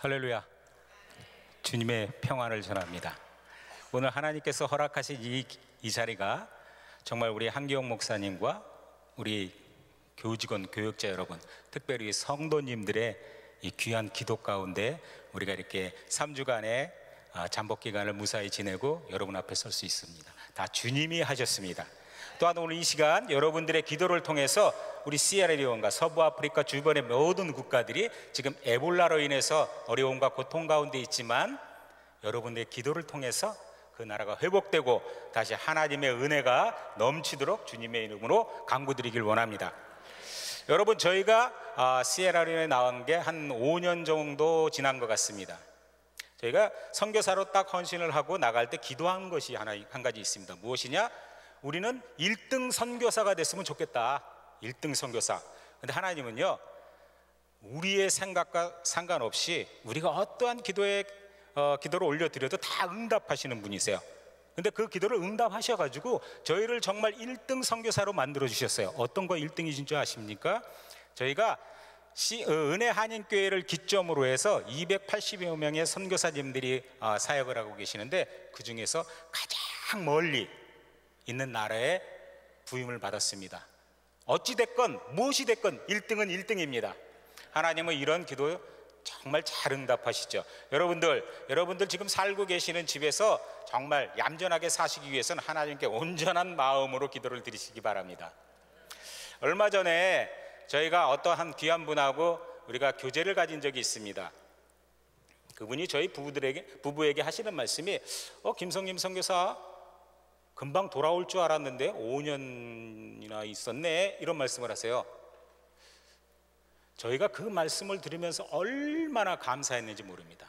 할렐루야. 주님의 평안을 전합니다. 오늘 하나님께서 허락하신 이 자리가 정말 우리 한기영 목사님과 우리 교직원, 교역자 여러분, 특별히 성도님들의 이 귀한 기도 가운데 우리가 이렇게 3주간의 잠복 기간을 무사히 지내고 여러분 앞에 설 수 있습니다. 다 주님이 하셨습니다. 또한 오늘 이 시간 여러분들의 기도를 통해서 우리 시에라리온과 서부 아프리카 주변의 모든 국가들이 지금 에볼라로 인해서 어려움과 고통 가운데 있지만 여러분들의 기도를 통해서 그 나라가 회복되고 다시 하나님의 은혜가 넘치도록 주님의 이름으로 간구드리길 원합니다. 여러분, 저희가 시에라리온에 나온 게 한 5년 정도 지난 것 같습니다. 저희가 선교사로 딱 헌신을 하고 나갈 때 기도한 것이 한 가지 있습니다. 무엇이냐? 우리는 1등 선교사가 됐으면 좋겠다. 1등 선교사. 근데 하나님은요, 우리의 생각과 상관없이 우리가 어떠한 기도를 올려드려도 다 응답하시는 분이세요. 근데 그 기도를 응답하셔가지고 저희를 정말 1등 선교사로 만들어 주셨어요. 어떤 거 1등이신 줄 아십니까? 저희가 은혜 한인교회를 기점으로 해서 280여 명의 선교사님들이 사역을 하고 계시는데, 그 중에서 가장 멀리 있는 나라에 부임을 받았습니다. 어찌됐건 무엇이 됐건 1등은 1등입니다. 하나님은 이런 기도 정말 잘 응답하시죠. 여러분들 지금 살고 계시는 집에서 정말 얌전하게 사시기 위해서는 하나님께 온전한 마음으로 기도를 드리시기 바랍니다. 얼마 전에 저희가 어떠한 귀한 분하고 우리가 교제를 가진 적이 있습니다. 그분이 저희 부부에게 하시는 말씀이 김성림 선교사 금방 돌아올 줄 알았는데 5년이나 있었네, 이런 말씀을 하세요. 저희가 그 말씀을 들으면서 얼마나 감사했는지 모릅니다.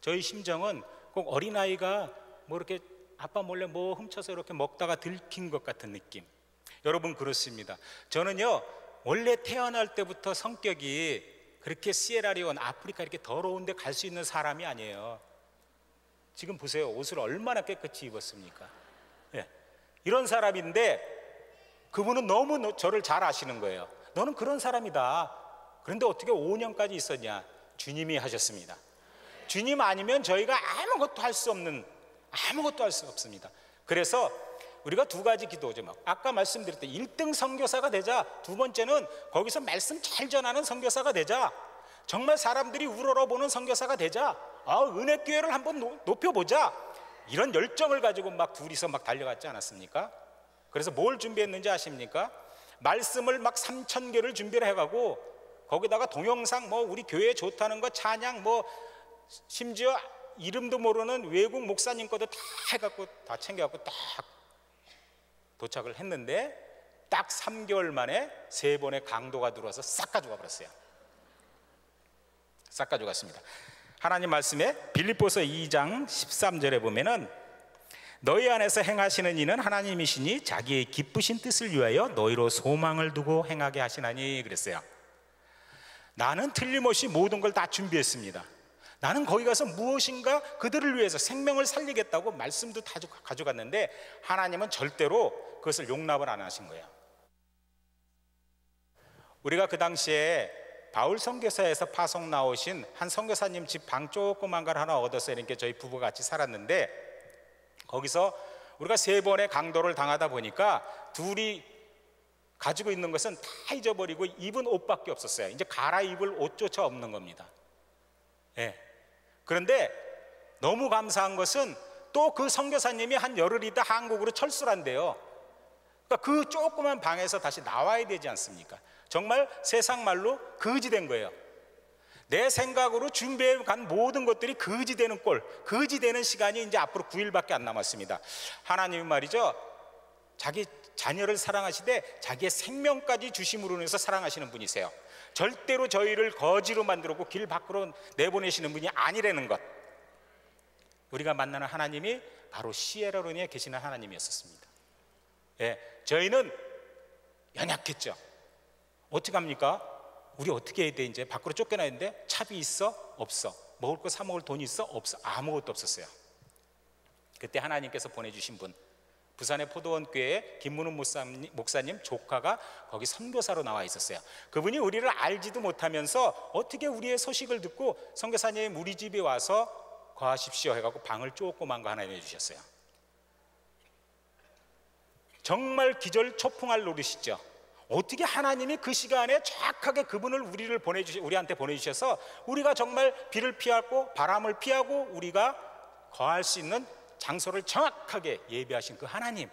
저희 심정은 꼭 어린아이가 뭐 이렇게 아빠 몰래 뭐 훔쳐서 이렇게 먹다가 들킨 것 같은 느낌. 여러분, 그렇습니다. 저는요, 원래 태어날 때부터 성격이 그렇게 시에라리온, 아프리카 이렇게 더러운 데 갈 수 있는 사람이 아니에요. 지금 보세요. 옷을 얼마나 깨끗이 입었습니까? 이런 사람인데 그분은 너무 저를 잘 아시는 거예요. 너는 그런 사람이다. 그런데 어떻게 5년까지 있었냐? 주님이 하셨습니다. 주님 아니면 저희가 아무것도 할 수 없습니다. 그래서 우리가 두 가지 기도죠. 아까 말씀드렸던 1등 선교사가 되자. 두 번째는 거기서 말씀 잘 전하는 선교사가 되자. 정말 사람들이 우러러보는 선교사가 되자. 은혜교회를 한번 높여보자. 이런 열정을 가지고 둘이서 달려갔지 않았습니까? 그래서 뭘 준비했는지 아십니까? 말씀을 3,000개를 준비를 해가고 거기다가 동영상 우리 교회에 좋다는 거 찬양 심지어 이름도 모르는 외국 목사님 것도 다 해갖고 다 챙겨갖고 딱 도착을 했는데 딱 3개월 만에 3번의 강도가 들어와서 싹 가져가 버렸어요. 싹 가져갔습니다. 하나님 말씀에 빌립보서 2장 13절에 보면은 너희 안에서 행하시는 이는 하나님이시니 자기의 기쁘신 뜻을 위하여 너희로 소망을 두고 행하게 하시나니 그랬어요. 나는 틀림없이 모든 걸 다 준비했습니다. 나는 거기 가서 무엇인가 그들을 위해서 생명을 살리겠다고 말씀도 다 가져갔는데 하나님은 절대로 그것을 용납을 안 하신 거예요. 우리가 그 당시에 바울 선교사에서 파송 나오신 한 선교사님 집 방 조그만 걸 하나 얻어서 이렇게 저희 부부가 같이 살았는데, 거기서 우리가 3번의 강도를 당하다 보니까 둘이 가지고 있는 것은 다 잊어버리고 입은 옷밖에 없었어요. 이제 갈아입을 옷조차 없는 겁니다. 그런데 너무 감사한 것은 또 그 선교사님이 한 열흘 있다 한국으로 철수를 한대요. 그러니까 그 조그만 방에서 다시 나와야 되지 않습니까? 정말 세상 말로 거지된 거예요. 내 생각으로 준비해 간 모든 것들이 거지되는 거지되는 시간이 이제 앞으로 9일밖에 안 남았습니다. 하나님은 말이죠, 자기 자녀를 사랑하시되 자기의 생명까지 주심으로 인해서 사랑하시는 분이세요. 절대로 저희를 거지로 만들었고 길 밖으로 내보내시는 분이 아니라는 것. 우리가 만나는 하나님이 바로 시에라리온에 계시는 하나님이었습니다. 저희는 연약했죠. 어떻게 합니까? 우리 어떻게 해야 돼? 이제 밖으로 쫓겨나는데 차비 있어? 없어. 먹을 거 사 먹을 돈이 있어? 없어. 아무것도 없었어요. 그때 하나님께서 보내주신 분, 부산의 포도원교회 김문훈 목사님 조카가 거기 선교사로 나와 있었어요. 그분이 우리를 알지도 못하면서 어떻게 우리의 소식을 듣고 선교사님 우리 집에 와서 거하십시오 해갖고 방을 조그만 거 하나 내주셨어요. 정말 기절초풍할 노릇이죠. 어떻게 하나님이 그 시간에 정확하게 그분을 우리한테 보내주셔서 우리가 정말 비를 피하고 바람을 피하고 우리가 거할 수 있는 장소를 정확하게 예비하신 그 하나님,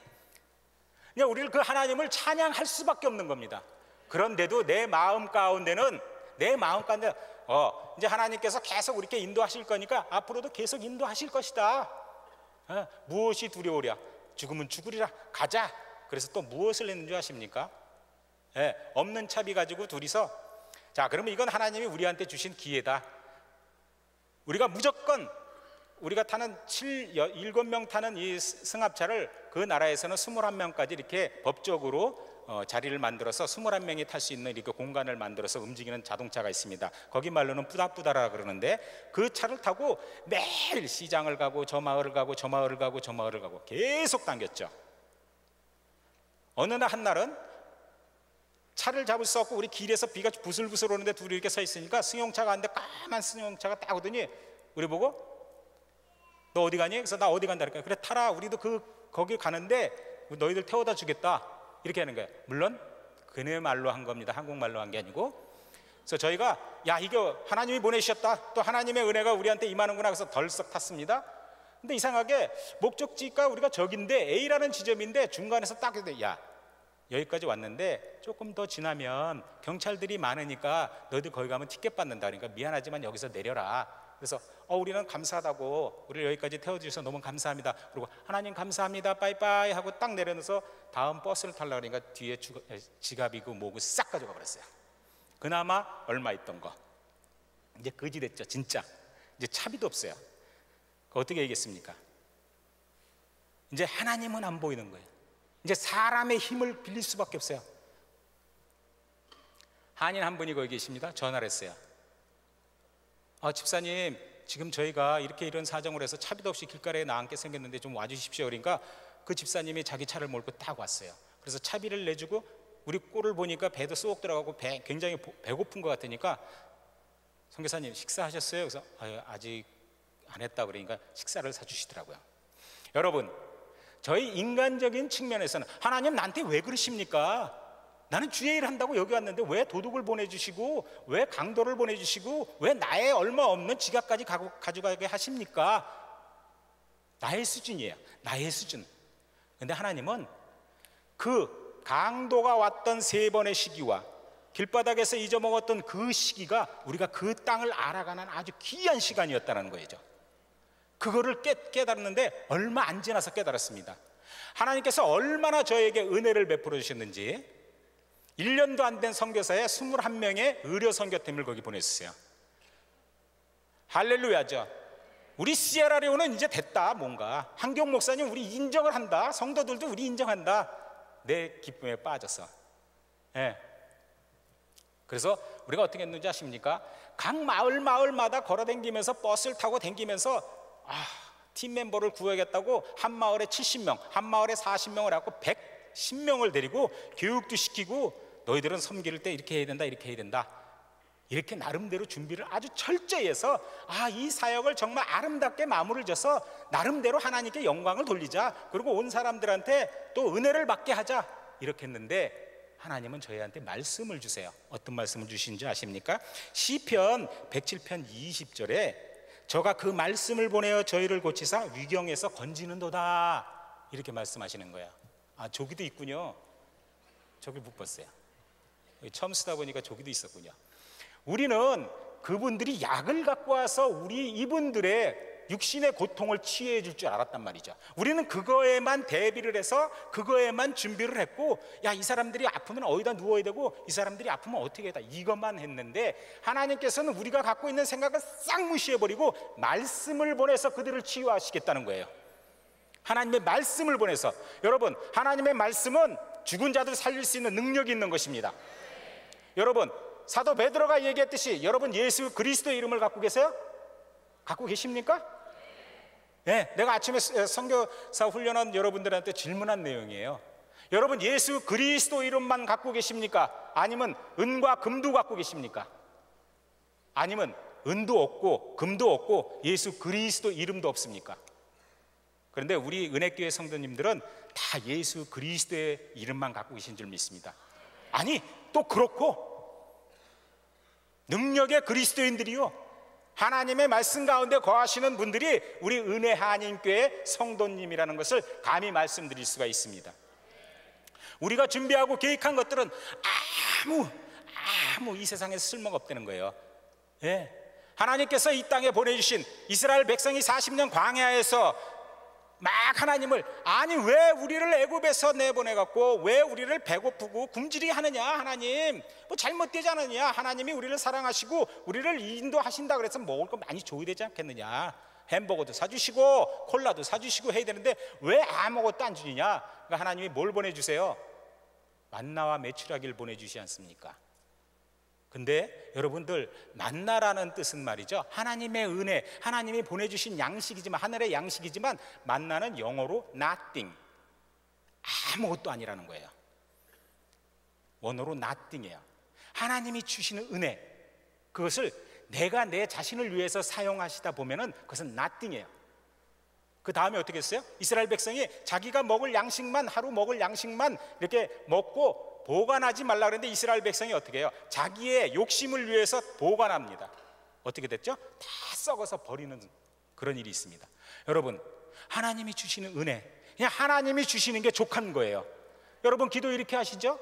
그냥 우리를 그 하나님을 찬양할 수밖에 없는 겁니다. 그런데도 내 마음 가운데는 이제 하나님께서 계속 이렇게 인도하실 거니까 앞으로도 계속 인도하실 것이다. 무엇이 두려우랴? 죽으면 죽으리라. 가자. 그래서 또 무엇을 했는 줄 아십니까? 없는 차비 가지고 둘이서, 자, 그러면 이건 하나님이 우리한테 주신 기회다. 우리가 무조건 우리가 타는 7명 타는 이 승합차를 그 나라에서는 21명까지 이렇게 법적으로 자리를 만들어서 21명이 탈 수 있는 이렇게 공간을 만들어서 움직이는 자동차가 있습니다. 거기 말로는 뿌다뿌다라 그러는데, 그 차를 타고 매일 시장을 가고 저 마을을 가고 저 마을을 가고 저 마을을 가고 계속 당겼죠. 어느 날 한날은 차를 잡을 수 없고 우리 길에서 비가 부슬부슬 오는데 둘이 이렇게 서 있으니까 승용차가 왔는데 까만 승용차가 딱 오더니 우리 보고, 너 어디 가니? 그래서 나 어디 간다. 그러니까 그래 타라. 우리도 거기 가는데 너희들 태워다 주겠다. 이렇게 하는 거예요. 물론 그네 말로 한 겁니다. 한국말로 한 게 아니고. 그래서 저희가 야, 이거 하나님이 보내주셨다. 또 하나님의 은혜가 우리한테 임하는구나. 그래서 덜썩 탔습니다. 근데 이상하게 목적지가 우리가 저긴데 A라는 지점인데 중간에서 딱 야, 여기까지 왔는데 조금 더 지나면 경찰들이 많으니까 너희들 거기 가면 티켓 받는다. 그러니까 미안하지만 여기서 내려라. 그래서 우리는 감사하다고, 우리를 여기까지 태워주셔서 너무 감사합니다. 그리고 하나님 감사합니다 빠이빠이 하고 딱 내려놓아서 다음 버스를 타려고 하니까 뒤에 지갑이고 뭐고 싹 가져가 버렸어요. 그나마 얼마 있던 거 이제 거지 됐죠. 진짜 이제 차비도 없어요. 어떻게 얘기했습니까? 이제 하나님은 안 보이는 거예요. 이제 사람의 힘을 빌릴 수밖에 없어요. 한인 한 분이 거기 계십니다. 전화를 했어요. 집사님, 지금 저희가 이렇게 이런 사정으로 해서 차비도 없이 길가에 나앉게 생겼는데 좀 와주십시오. 그러니까 그 집사님이 자기 차를 몰고 딱 왔어요. 그래서 차비를 내주고 우리 꼴을 보니까 배도 쏙 들어가고 굉장히 배고픈 것 같으니까 선교사님 식사하셨어요? 그래서 아직 안 했다 그러니까 식사를 사주시더라고요. 여러분, 저희 인간적인 측면에서는 하나님 나한테 왜 그러십니까? 나는 주의 일 한다고 여기 왔는데 왜 도둑을 보내주시고 왜 강도를 보내주시고 왜 나의 얼마 없는 지갑까지 가져가게 하십니까? 나의 수준이에요. 나의 수준. 근데 하나님은 그 강도가 왔던 3번의 시기와 길바닥에서 잊어먹었던 그 시기가 우리가 그 땅을 알아가는 아주 귀한 시간이었다는 거죠. 그거를 깨달았는데 얼마 안 지나서 깨달았습니다. 하나님께서 얼마나 저에게 은혜를 베풀어 주셨는지 1년도 안 된 선교사에 21명의 의료 선교팀을 거기 보냈어요. 할렐루야죠. 우리 시에라레온은 이제 됐다. 뭔가 한경 목사님 우리 인정을 한다. 성도들도 우리 인정한다. 내 기쁨에 빠졌어. 그래서 우리가 어떻게 했는지 아십니까? 각 마을마다 걸어다니면서 버스를 타고 다니면서 팀 멤버를 구해야겠다고 한 마을에 70명, 한 마을에 40명을 해갖고 110명을 데리고 교육도 시키고 너희들은 섬길 때 이렇게 해야 된다, 이렇게 해야 된다. 이렇게 나름대로 준비를 아주 철저히 해서 이 사역을 정말 아름답게 마무리를 져서 나름대로 하나님께 영광을 돌리자. 그리고 온 사람들한테 또 은혜를 받게 하자. 이렇게 했는데 하나님은 저희한테 말씀을 주세요. 어떤 말씀을 주신지 아십니까? 시편 107편 20절에 저가 그 말씀을 보내어 저희를 고치사 위경에서 건지는도다. 이렇게 말씀하시는 거예요. 저기도 있군요. 저기 못 봤어요. 처음 쓰다 보니까 저기도 있었군요. 우리는 그분들이 약을 갖고 와서 우리 이분들의 육신의 고통을 치유해 줄 줄 알았단 말이죠. 우리는 그거에만 대비를 해서 그거에만 준비를 했고, 이 사람들이 아프면 어디다 누워야 되고 이 사람들이 아프면 어떻게 해야 돼, 이것만 했는데 하나님께서는 우리가 갖고 있는 생각을 싹 무시해버리고 말씀을 보내서 그들을 치유하시겠다는 거예요. 하나님의 말씀을 보내서. 여러분, 하나님의 말씀은 죽은 자들 살릴 수 있는 능력이 있는 것입니다. 여러분, 사도 베드로가 얘기했듯이 여러분 예수 그리스도의 이름을 갖고 계세요? 갖고 계십니까? 예, 내가 아침에 선교사 훈련한 여러분들한테 질문한 내용이에요. 여러분, 예수 그리스도 이름만 갖고 계십니까? 아니면 은과 금도 갖고 계십니까? 아니면 은도 없고 금도 없고 예수 그리스도 이름도 없습니까? 그런데 우리 은혜교회 성도님들은 다 예수 그리스도의 이름만 갖고 계신 줄 믿습니다. 아니, 또 그렇고 능력의 그리스도인들이요, 하나님의 말씀 가운데 거하시는 분들이 우리 은혜 한인교회 성도님이라는 것을 감히 말씀드릴 수가 있습니다. 우리가 준비하고 계획한 것들은 아무 이 세상에 쓸모가 없다는 거예요. 예. 하나님께서 이 땅에 보내주신 이스라엘 백성이 40년 광야에서 막 하나님을, 아니 왜 우리를 애굽에서 내보내갖고 왜 우리를 배고프고 굶주리게 하느냐, 하나님 뭐 잘못되지 않느냐, 하나님이 우리를 사랑하시고 우리를 인도하신다 그래서 먹을 거 많이 줘야 되지 않겠느냐, 햄버거도 사주시고 콜라도 사주시고 해야 되는데 왜 아무것도 안 주느냐. 그러니까 하나님이 뭘 보내주세요? 만나와 메추라기를 보내주시지 않습니까? 근데 여러분들, 만나라는 뜻은 말이죠, 하나님의 은혜, 하나님이 보내주신 양식이지만, 하늘의 양식이지만, 만나는 영어로 nothing, 아무것도 아니라는 거예요. 원어로 nothing이에요. 하나님이 주시는 은혜, 그것을 내가 내 자신을 위해서 사용하시다 보면은 그것은 nothing이에요. 그 다음에 어떻게 했어요? 이스라엘 백성이 자기가 먹을 양식만, 하루 먹을 양식만 이렇게 먹고 보관하지 말라 그랬는데 이스라엘 백성이 어떻게 해요? 자기의 욕심을 위해서 보관합니다. 어떻게 됐죠? 다 썩어서 버리는 그런 일이 있습니다. 여러분, 하나님이 주시는 은혜, 그냥 하나님이 주시는 게 족한 거예요. 여러분, 기도 이렇게 하시죠?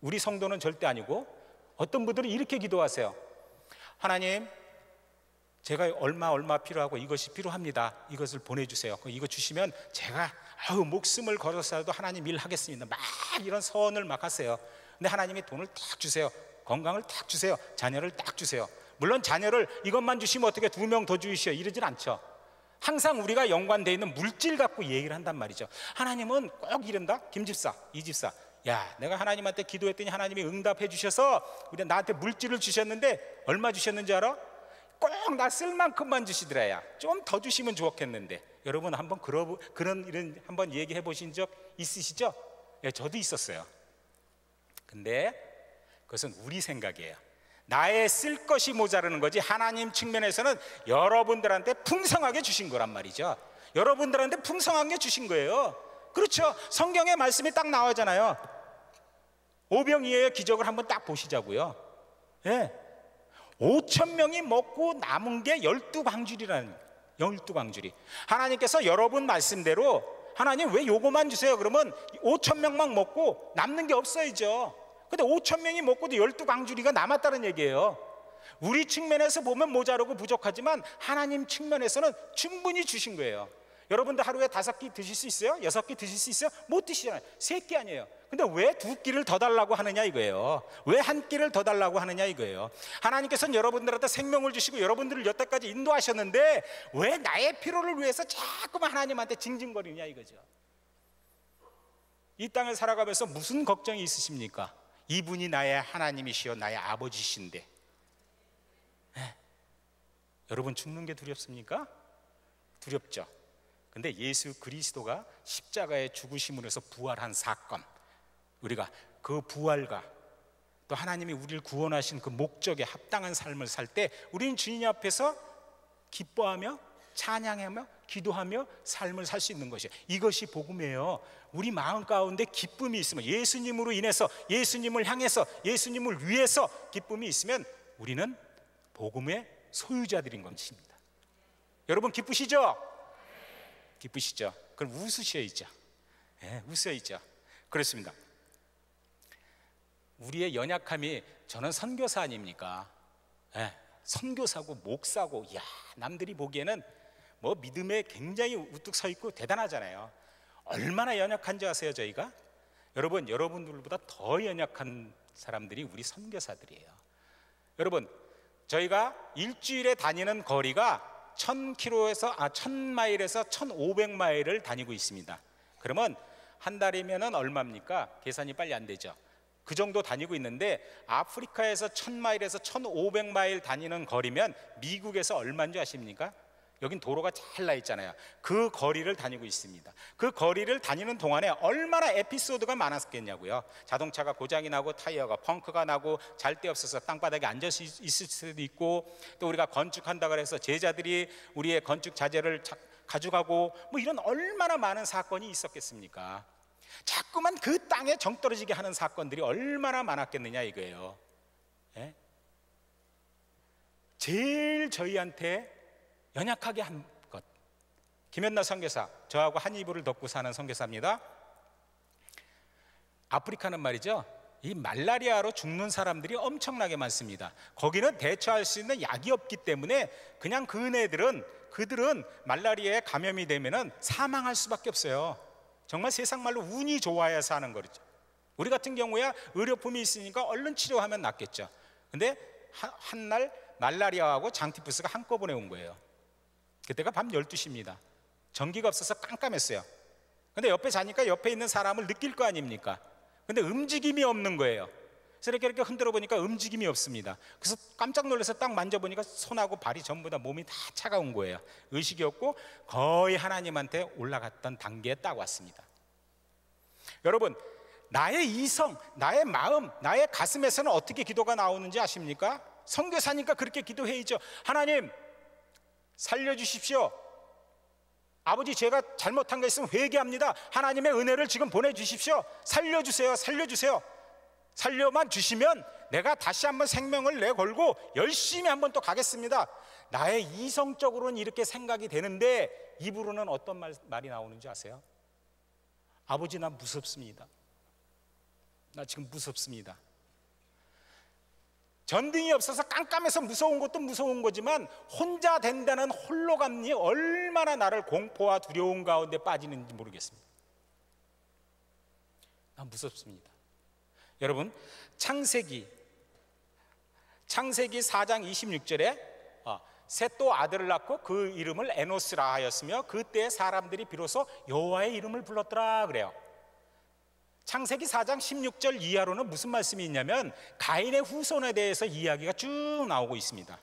우리 성도는 절대 아니고 어떤 분들은 이렇게 기도하세요. 하나님, 제가 얼마 필요하고 이것이 필요합니다. 이것을 보내주세요. 이거 주시면 제가 목숨을 걸어서라도 하나님 일 하겠습니다. 막 이런 서원을 막 하세요. 근데 하나님이 돈을 딱 주세요. 건강을 딱 주세요. 자녀를 딱 주세요. 물론 자녀를 이것만 주시면 어떻게 2명 더 주시오, 이러질 않죠. 항상 우리가 연관되어 있는 물질 갖고 얘기를 한단 말이죠. 하나님은 꼭 이른다. 김집사, 이집사, 야, 내가 하나님한테 기도했더니 하나님이 응답해 주셔서 나한테 물질을 주셨는데 얼마 주셨는지 알아? 꼭 나 쓸 만큼만 주시더라야. 좀 더 주시면 좋겠는데. 여러분, 한번 그런 일은 한번 얘기해 보신 적 있으시죠? 예, 저도 있었어요. 근데 그것은 우리 생각이에요. 나의 쓸 것이 모자라는 거지, 하나님 측면에서는 여러분들한테 풍성하게 주신 거란 말이죠. 여러분들한테 풍성하게 주신 거예요. 그렇죠? 성경에 말씀이 딱 나오잖아요. 오병이어의 기적을 한번 딱 보시자고요. 예. 5,000명이 먹고 남은 게 12광줄이라는, 12광줄이. 하나님께서 여러분 말씀대로, 하나님 왜 요거만 주세요? 그러면 5,000명만 먹고 남는 게 없어야죠. 근데 5,000명이 먹고도 12광줄이가 남았다는 얘기예요. 우리 측면에서 보면 모자르고 부족하지만 하나님 측면에서는 충분히 주신 거예요. 여러분들 하루에 5끼 드실 수 있어요? 6끼 드실 수 있어요? 못 드시잖아요. 3끼 아니에요. 근데 왜 2끼를 더 달라고 하느냐 이거예요. 왜 1끼를 더 달라고 하느냐 이거예요. 하나님께서는 여러분들한테 생명을 주시고 여러분들을 여태까지 인도하셨는데 왜 나의 필요를 위해서 자꾸만 하나님한테 징징거리냐 이거죠. 이 땅을 살아가면서 무슨 걱정이 있으십니까? 이분이 나의 하나님이시여 나의 아버지신데, 여러분 죽는 게 두렵습니까? 두렵죠. 근데 예수 그리스도가 십자가의 죽으심으로 해서 부활한 사건, 우리가 그 부활과 또 하나님이 우리를 구원하신 그 목적에 합당한 삶을 살 때 우리는 주님 앞에서 기뻐하며 찬양하며 기도하며 삶을 살 수 있는 것이에요. 이것이 복음이에요. 우리 마음 가운데 기쁨이 있으면, 예수님으로 인해서, 예수님을 향해서, 예수님을 위해서 기쁨이 있으면 우리는 복음의 소유자들인 것입니다. 여러분 기쁘시죠? 기쁘시죠? 그럼 웃으셔야죠. 네, 웃어야죠. 그렇습니다. 우리의 연약함이, 저는 선교사 아닙니까? 네, 선교사고 목사고, 야, 남들이 보기에는 뭐 믿음에 굉장히 우뚝 서 있고 대단하잖아요. 얼마나 연약한지 아세요? 저희가? 여러분, 여러분들보다 더 연약한 사람들이 우리 선교사들이에요. 여러분, 저희가 일주일에 다니는 거리가 1000마일에서 1500마일을 다니고 있습니다. 그러면 한 달이면 얼마입니까? 계산이 빨리 안 되죠. 그 정도 다니고 있는데 아프리카에서 1000마일에서 1500마일 다니는 거리면 미국에서 얼마인지 아십니까? 여긴 도로가 잘 나 있잖아요. 그 거리를 다니고 있습니다. 그 거리를 다니는 동안에 얼마나 에피소드가 많았겠냐고요. 자동차가 고장이 나고 타이어가 펑크가 나고 잘 데 없어서 땅바닥에 앉아서 있을 수도 있고, 또 우리가 건축한다고 해서 제자들이 우리의 건축 자재를 가져가고, 뭐 이런 얼마나 많은 사건이 있었겠습니까? 자꾸만 그 땅에 정 떨어지게 하는 사건들이 얼마나 많았겠느냐 이거예요. 예? 제일 저희한테 연약하게 한 것, 김연나 선교사, 저하고 한 이불을 덮고 사는 선교사입니다. 아프리카는 말이죠, 이 말라리아로 죽는 사람들이 엄청나게 많습니다. 거기는 대처할 수 있는 약이 없기 때문에 그냥 그들은 말라리아에 감염이 되면은 사망할 수밖에 없어요. 정말 세상 말로 운이 좋아야 사는 거죠. 우리 같은 경우야 의료품이 있으니까 얼른 치료하면 낫겠죠. 근데 한날 말라리아하고 장티푸스가 한꺼번에 온 거예요. 그때가 밤 12시입니다. 전기가 없어서 깜깜했어요. 근데 옆에 자니까 옆에 있는 사람을 느낄 거 아닙니까? 근데 움직임이 없는 거예요. 그래서 이렇게 흔들어 보니까 움직임이 없습니다. 그래서 깜짝 놀라서 딱 만져보니까 손하고 발이 전부 다, 몸이 다 차가운 거예요. 의식이 없고 거의 하나님한테 올라갔던 단계에 딱 왔습니다. 여러분, 나의 이성, 나의 마음, 나의 가슴에서는 어떻게 기도가 나오는지 아십니까? 선교사니까 그렇게 기도해야죠. 하나님 살려주십시오. 아버지, 제가 잘못한 거 있으면 회개합니다. 하나님의 은혜를 지금 보내주십시오. 살려주세요. 살려주세요. 살려만 주시면 내가 다시 한번 생명을 내걸고 열심히 한번 또 가겠습니다. 나의 이성적으로는 이렇게 생각이 되는데 입으로는 어떤 말이 나오는지 아세요? 아버지, 나 무섭습니다. 나 지금 무섭습니다. 전등이 없어서 깜깜해서 무서운 것도 무서운 거지만 혼자 된다는 홀로감이 얼마나 나를 공포와 두려움 가운데 빠지는지 모르겠습니다. 난 무섭습니다. 여러분, 창세기 4장 26절에 셋도 아들을 낳고 그 이름을 에노스라 하였으며 그때 사람들이 비로소 여호와의 이름을 불렀더라 그래요. 창세기 4장 16절 이하로는 무슨 말씀이 있냐면 가인의 후손에 대해서 이야기가 쭉 나오고 있습니다.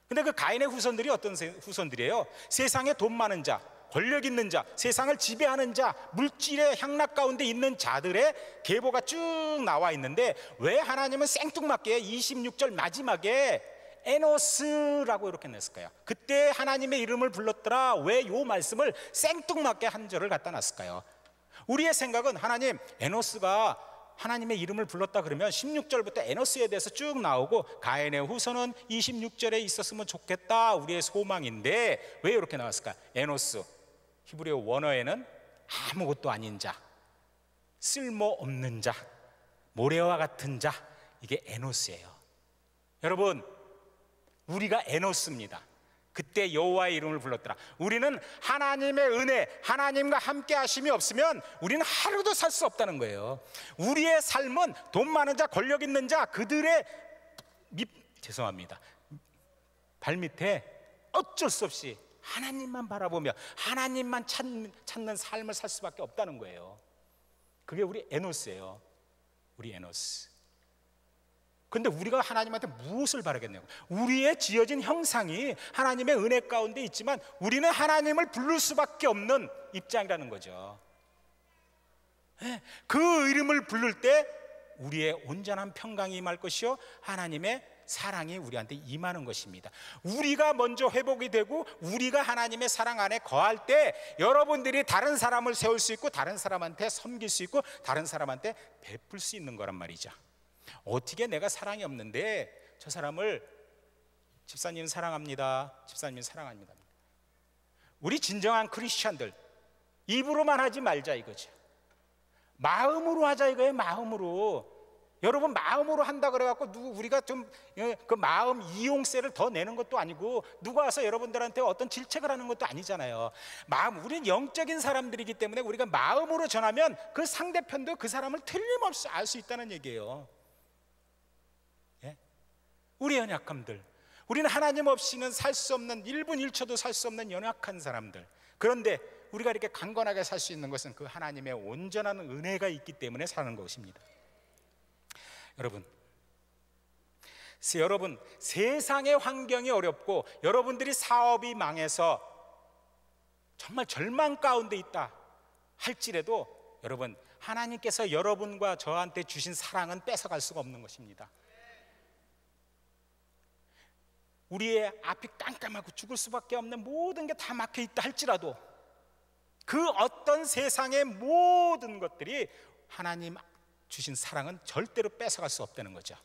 근데 그 가인의 후손들이 어떤 후손들이에요? 세상에 돈 많은 자, 권력 있는 자, 세상을 지배하는 자, 물질의 향락 가운데 있는 자들의 계보가 쭉 나와 있는데 왜 하나님은 생뚱맞게 26절 마지막에 에노스라고 이렇게 냈을까요? 그때 하나님의 이름을 불렀더라. 왜 이 말씀을 생뚱맞게 한 절을 갖다 놨을까요? 우리의 생각은 하나님, 에노스가 하나님의 이름을 불렀다 그러면 16절부터 에노스에 대해서 쭉 나오고 가인의 후손은 26절에 있었으면 좋겠다, 우리의 소망인데 왜 이렇게 나왔을까? 에노스, 히브리어 원어에는 아무것도 아닌 자, 쓸모없는 자, 모래와 같은 자, 이게 에노스예요. 여러분, 우리가 에노스입니다. 그때 여호와의 이름을 불렀더라. 우리는 하나님의 은혜, 하나님과 함께 하심이 없으면 우리는 하루도 살 수 없다는 거예요. 우리의 삶은 돈 많은 자, 권력 있는 자, 그들의 발밑에 어쩔 수 없이 하나님만 바라보며 하나님만 찾는 삶을 살 수밖에 없다는 거예요. 그게 우리 에노스예요. 우리 에노스. 근데 우리가 하나님한테 무엇을 바라겠냐고. 우리의 지어진 형상이 하나님의 은혜 가운데 있지만 우리는 하나님을 부를 수밖에 없는 입장이라는 거죠. 그 이름을 부를 때 우리의 온전한 평강이 임할 것이요 하나님의 사랑이 우리한테 임하는 것입니다. 우리가 먼저 회복이 되고 우리가 하나님의 사랑 안에 거할 때 여러분들이 다른 사람을 세울 수 있고 다른 사람한테 섬길 수 있고 다른 사람한테 베풀 수 있는 거란 말이죠. 어떻게 내가 사랑이 없는데 저 사람을 집사님 사랑합니다, 집사님 사랑합니다. 우리 진정한 크리스찬들 입으로만 하지 말자 이거죠. 마음으로 하자 이거예요. 마음으로. 여러분, 마음으로 한다 그래갖고 우리가 좀 그 마음 이용세를 더 내는 것도 아니고 누가 와서 여러분들한테 어떤 질책을 하는 것도 아니잖아요. 우리는 영적인 사람들이기 때문에 우리가 마음으로 전하면 그 상대편도 그 사람을 틀림없이 알 수 있다는 얘기예요. 우리 연약함들, 우리는 하나님 없이는 살 수 없는 1분 1초도 살 수 없는 연약한 사람들. 그런데 우리가 이렇게 강건하게 살 수 있는 것은 그 하나님의 온전한 은혜가 있기 때문에 사는 것입니다. 여러분, 그래서 여러분, 세상의 환경이 어렵고 여러분들이 사업이 망해서 정말 절망 가운데 있다 할지라도 여러분, 하나님께서 여러분과 저한테 주신 사랑은 뺏어갈 수가 없는 것입니다. 우리의 앞이 깜깜하고 죽을 수밖에 없는 모든 게 다 막혀 있다 할지라도 그 어떤 세상의 모든 것들이 하나님 주신 사랑은 절대로 뺏어갈 수 없다는 거죠.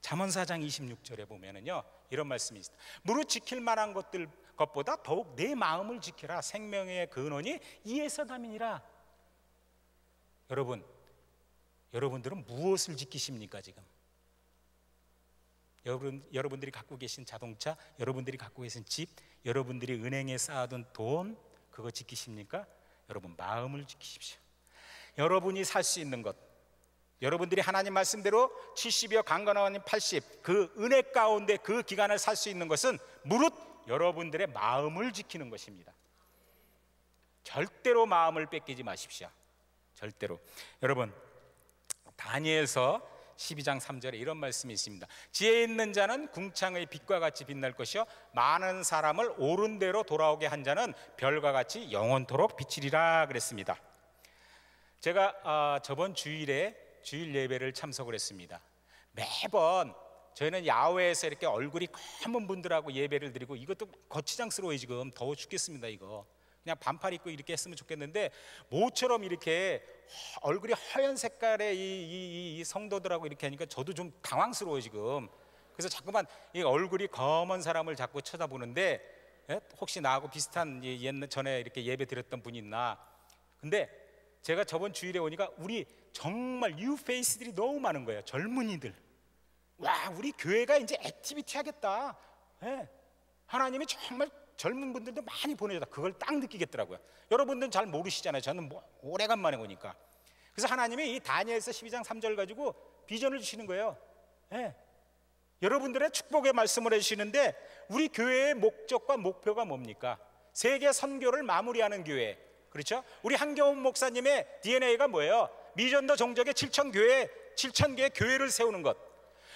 잠언 4장 26절에 보면은요, 이런 말씀이 있습니다. 무릇 지킬 만한 것보다 더욱 내 마음을 지키라. 생명의 근원이 이에서 남이니라. 여러분들은 무엇을 지키십니까 지금? 여러분들이 갖고 계신 자동차, 여러분들이 갖고 계신 집, 여러분들이 은행에 쌓아둔 돈, 그거 지키십니까? 여러분, 마음을 지키십시오. 여러분이 살 수 있는 것, 여러분들이 하나님 말씀대로 70여 강건하님 80, 그 은혜 가운데 그 기간을 살 수 있는 것은 무릇 여러분들의 마음을 지키는 것입니다. 절대로 마음을 뺏기지 마십시오. 절대로. 여러분, 다니엘서 12장 3절에 이런 말씀이 있습니다. 지혜 있는 자는 궁창의 빛과 같이 빛날 것이요 많은 사람을 옳은 대로 돌아오게 한 자는 별과 같이 영원토록 비치리라 그랬습니다. 제가 저번 주일에 주일 예배를 참석을 했습니다. 매번 저희는 야외에서 이렇게 얼굴이 검은 분들하고 예배를 드리고, 이것도 거치장스러워요. 지금 더워 죽겠습니다. 이거 그냥 반팔 입고 이렇게 했으면 좋겠는데, 모처럼 이렇게 얼굴이 하얀 색깔의 이 성도들하고 이렇게 하니까 저도 좀 당황스러워요 지금. 그래서 자꾸만 이 얼굴이 검은 사람을 자꾸 쳐다보는데, 혹시 나하고 비슷한 옛날 전에 이렇게 예배 드렸던 분이 있나. 근데 제가 저번 주일에 오니까 우리 정말 뉴페이스들이 너무 많은 거예요. 젊은이들. 와, 우리 교회가 이제 액티비티 하겠다. 하나님이 정말 젊은 분들도 많이 보내줬다. 그걸 딱 느끼겠더라고요. 여러분들은 잘 모르시잖아요. 저는 오래간만에 오니까. 그래서 하나님이 이 다니엘서 12장 3절 가지고 비전을 주시는 거예요. 여러분들의 축복의 말씀을 해주시는데, 우리 교회의 목적과 목표가 뭡니까? 세계 선교를 마무리하는 교회. 그렇죠? 우리 한경훈 목사님의 DNA가 뭐예요? 미전도 정적의 7,000개의 교회를 세우는 것.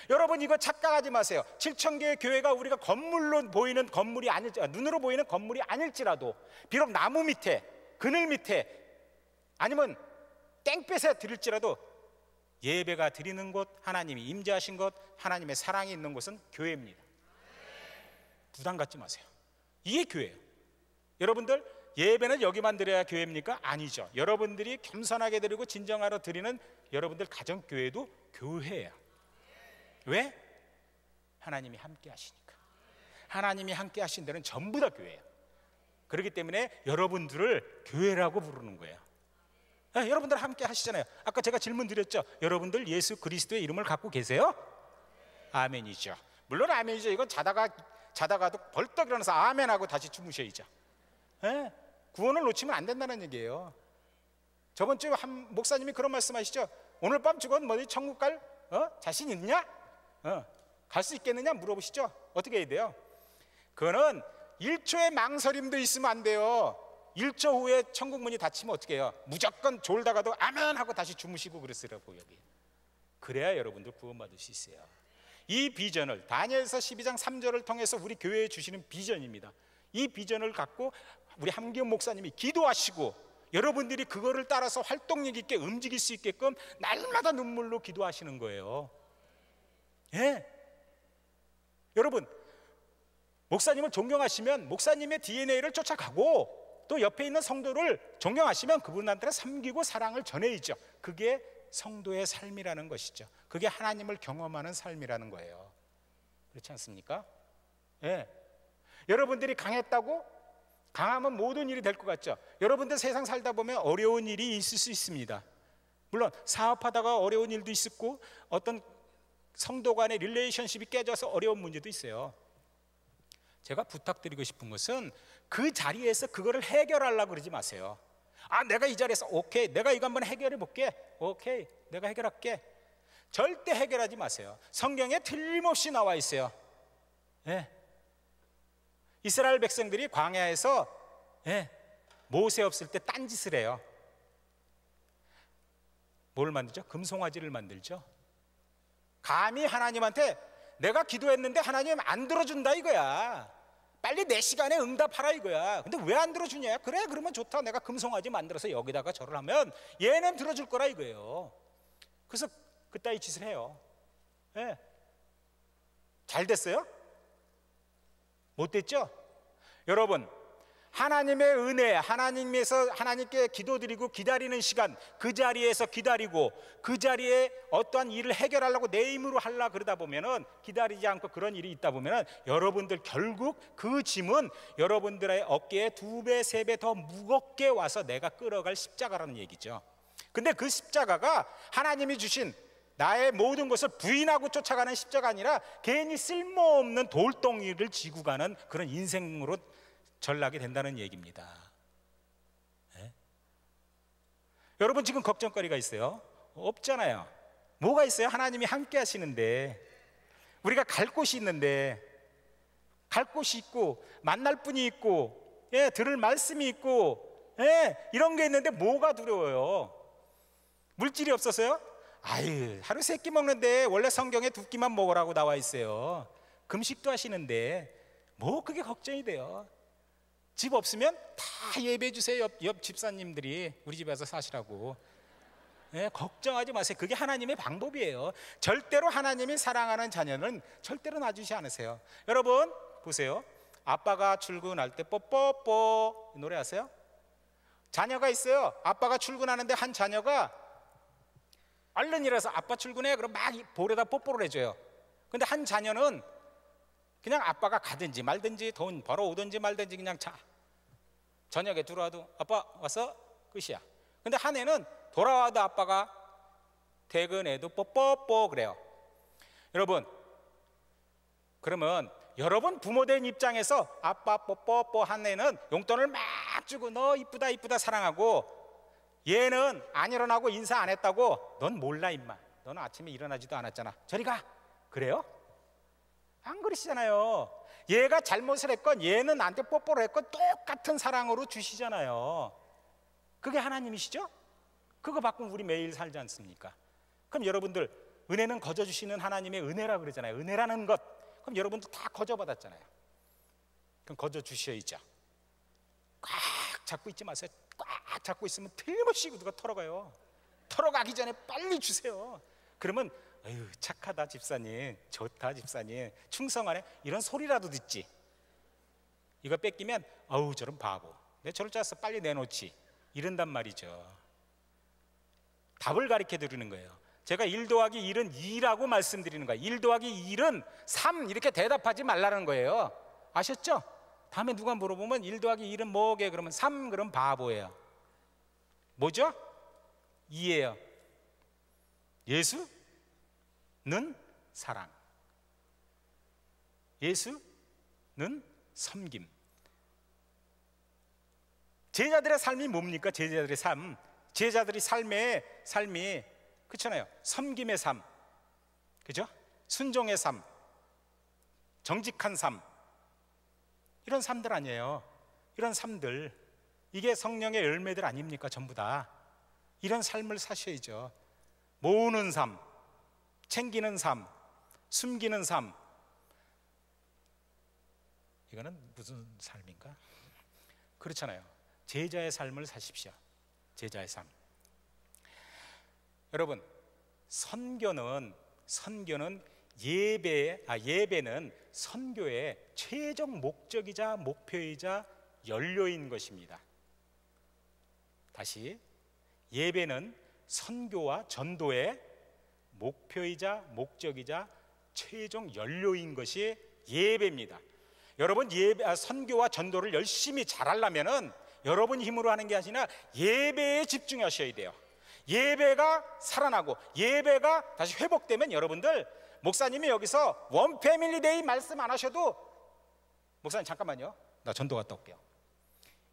여러분, 이거 착각하지 마세요. 7,000개의 교회가 우리가 건물로 보이는 건물이 눈으로 보이는 건물이 아닐지라도, 비록 나무 밑에, 그늘 밑에, 아니면 땡볕에 드릴지라도 예배가 드리는 곳, 하나님이 임재하신 곳, 하나님의 사랑이 있는 곳은 교회입니다. 부담 갖지 마세요. 이게 교회예요. 여러분들, 예배는 여기만 드려야 교회입니까? 아니죠. 여러분들이 겸손하게 드리고 진정하러 드리는 여러분들 가정교회도 교회예요. 왜? 하나님이 함께 하시니까. 하나님이 함께 하신 데는 전부 다 교회예요. 그렇기 때문에 여러분들을 교회라고 부르는 거예요. 여러분들 함께 하시잖아요. 아까 제가 질문 드렸죠. 여러분들 예수 그리스도의 이름을 갖고 계세요? 아멘이죠. 물론 아멘이죠. 이건 자다가도 벌떡 일어나서 아멘하고 다시 주무셔야죠. 구원을 놓치면 안 된다는 얘기예요. 저번 주에 한 목사님이 그런 말씀하시죠. 오늘 밤 죽어도 뭐지 천국 갈 자신 있냐? 갈 수 있겠느냐 물어보시죠. 어떻게 해야 돼요? 그거는 1초의 망설임도 있으면 안 돼요. 1초 후에 천국 문이 닫히면 어떻게 해요? 무조건 졸다가도 아멘 하고 다시 주무시고 그랬으라고. 여기 그래야 여러분들 구원받을 수 있어요. 이 비전을 다니엘서 12장 3절을 통해서 우리 교회에 주시는 비전입니다. 이 비전을 갖고 우리 함기훈 목사님이 기도하시고, 여러분들이 그거를 따라서 활동력 있게 움직일 수 있게끔 날마다 눈물로 기도하시는 거예요. 여러분, 목사님을 존경하시면 목사님의 DNA를 쫓아가고, 또 옆에 있는 성도를 존경하시면 그분한테 섬기고 사랑을 전해야죠. 그게 성도의 삶이라는 것이죠. 그게 하나님을 경험하는 삶이라는 거예요. 그렇지 않습니까? 여러분들이 강했다고 강하면 모든 일이 될 것 같죠? 여러분들 세상 살다 보면 어려운 일이 있을 수 있습니다. 물론 사업하다가 어려운 일도 있었고, 어떤 성도 간의 릴레이션십이 깨져서 어려운 문제도 있어요. 제가 부탁드리고 싶은 것은 그 자리에서 그거를 해결하려고 그러지 마세요. 내가 이 자리에서 오케이, 내가 이거 한번 해결해 볼게. 오케이, 내가 해결할게. 절대 해결하지 마세요. 성경에 틀림없이 나와 있어요. 이스라엘 백성들이 광야에서 모세 없을 때 딴짓을 해요. 뭘 만들죠? 금송아지를 만들죠. 감히 하나님한테 내가 기도했는데 하나님 안 들어준다 이거야. 빨리 내 시간에 응답하라 이거야. 근데 왜 안 들어주냐? 그래, 그러면 좋다. 내가 금송아지 만들어서 여기다가 절을 하면 얘는 들어줄 거라 이거예요. 그래서 그따위 짓을 해요. 예. 잘 됐어요? 못 됐죠? 여러분, 하나님의 은혜, 하나님에서 하나님께 기도드리고 기다리는 시간, 그 자리에서 기다리고 그 자리에 어떠한 일을 해결하려고 내 힘으로 하려 그러다 보면은, 기다리지 않고 그런 일이 있다 보면은 여러분들 결국 그 짐은 여러분들의 어깨에 2배, 3배 더 무겁게 와서 내가 끌어갈 십자가라는 얘기죠. 근데 그 십자가가 하나님이 주신 나의 모든 것을 부인하고 쫓아가는 십자가 아니라 괜히 쓸모없는 돌덩이를 지고 가는 그런 인생으로 전락이 된다는 얘기입니다. 네? 여러분 지금 걱정거리가 있어요? 없잖아요. 뭐가 있어요? 하나님이 함께 하시는데, 우리가 갈 곳이 있는데, 갈 곳이 있고 만날 분이 있고, 예, 들을 말씀이 있고, 예, 이런 게 있는데 뭐가 두려워요? 물질이 없어서요? 아유, 하루 3끼 먹는데 원래 성경에 2끼만 먹으라고 나와 있어요. 금식도 하시는데 뭐 그게 걱정이 돼요? 집 없으면 다 예배해 주세요. 옆 집사님들이 우리 집에 와서 사시라고. 네, 걱정하지 마세요. 그게 하나님의 방법이에요. 절대로 하나님이 사랑하는 자녀는 절대로 놔주지 않으세요. 여러분 보세요. 아빠가 출근할 때 뽀뽀뽀 노래 아세요? 자녀가 있어요. 아빠가 출근하는데 한 자녀가 얼른 일어나서 아빠 출근해 그럼 막 볼에다 뽀뽀를 해줘요. 근데 한 자녀는 그냥 아빠가 가든지 말든지 돈 벌어오든지 말든지 그냥 저녁에 들어와도 아빠 왔어? 끝이야. 근데 한 애는 돌아와도 아빠가 퇴근해도 뽀뽀뽀 그래요. 여러분, 그러면 여러분 부모된 입장에서 아빠 뽀뽀뽀 한 애는 용돈을 막 주고 너 이쁘다 이쁘다 사랑하고, 얘는 안 일어나고 인사 안 했다고 넌 몰라 임마, 너는 아침에 일어나지도 않았잖아, 저리 가, 그래요? 안 그러시잖아요. 얘가 잘못을 했건 얘는 나한테 뽀뽀를 했건 똑같은 사랑으로 주시잖아요. 그게 하나님이시죠? 그거 받고 우리 매일 살지 않습니까? 그럼 여러분들 은혜는 거저 주시는 하나님의 은혜라 그러잖아요. 은혜라는 것. 그럼 여러분들 다 거저 받았잖아요. 그럼 거저 주셔야죠. 꽉 잡고 있지 마세요. 꽉 잡고 있으면 틀림없이 누가 털어가요. 털어가기 전에 빨리 주세요. 그러면 아유 착하다 집사님, 좋다 집사님, 충성하네, 이런 소리라도 듣지. 이거 뺏기면 아우 저런 바보, 내 저럴 줄 알았어, 빨리 내놓지, 이런단 말이죠. 답을 가르쳐 드리는 거예요. 제가 1 더하기 1은 2라고 말씀드리는 거예요. 1 더하기 1은 3 이렇게 대답하지 말라는 거예요. 아셨죠? 다음에 누가 물어보면 1 더하기 1은 뭐게? 그러면 3, 그럼 바보예요. 뭐죠? 2예요. 예수는 사랑, 예수는 섬김. 제자들의 삶이 뭡니까? 제자들의 삶, 제자들이 삶이 그렇잖아요. 섬김의 삶, 그죠? 순종의 삶, 정직한 삶, 이런 삶들 아니에요. 이런 삶들, 이게 성령의 열매들 아닙니까? 전부 다 이런 삶을 사셔야죠. 모으는 삶, 챙기는 삶, 숨기는 삶. 이거는 무슨 삶인가? 그렇잖아요. 제자의 삶을 사십시오. 제자의 삶. 여러분, 선교는 예배는 선교의 최종 목적이자 목표이자 연료인 것입니다. 다시, 예배는 선교와 전도의 목표이자 목적이자 최종 연료인 것이 예배입니다. 여러분, 선교와 전도를 열심히 잘하려면은 여러분 힘으로 하는 게 아니라 예배에 집중하셔야 돼요. 예배가 살아나고 예배가 다시 회복되면 여러분들, 목사님이 여기서 원 패밀리 데이 말씀 안 하셔도 목사님 잠깐만요, 나 전도 갔다 올게요,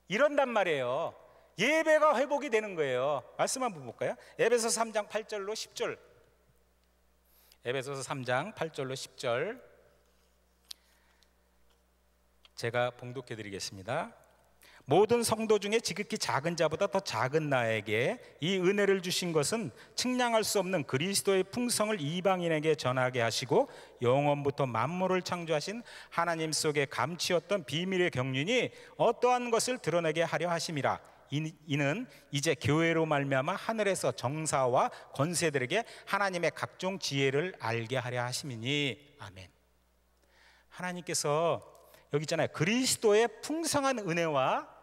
이런단 말이에요. 예배가 회복이 되는 거예요. 말씀 한번 볼까요? 에베소서 3장 8절로 10절. 에베소서 3장 8절로 10절 제가 봉독해 드리겠습니다. 모든 성도 중에 지극히 작은 자보다 더 작은 나에게 이 은혜를 주신 것은 측량할 수 없는 그리스도의 풍성을 이방인에게 전하게 하시고 영원부터 만물을 창조하신 하나님 속에 감추었던 비밀의 경륜이 어떠한 것을 드러내게 하려 하심이라. 이는 이제 교회로 말미암아 하늘에서 정사와 권세들에게 하나님의 각종 지혜를 알게 하려 하심이니. 아멘. 하나님께서 여기 있잖아요, 그리스도의 풍성한 은혜와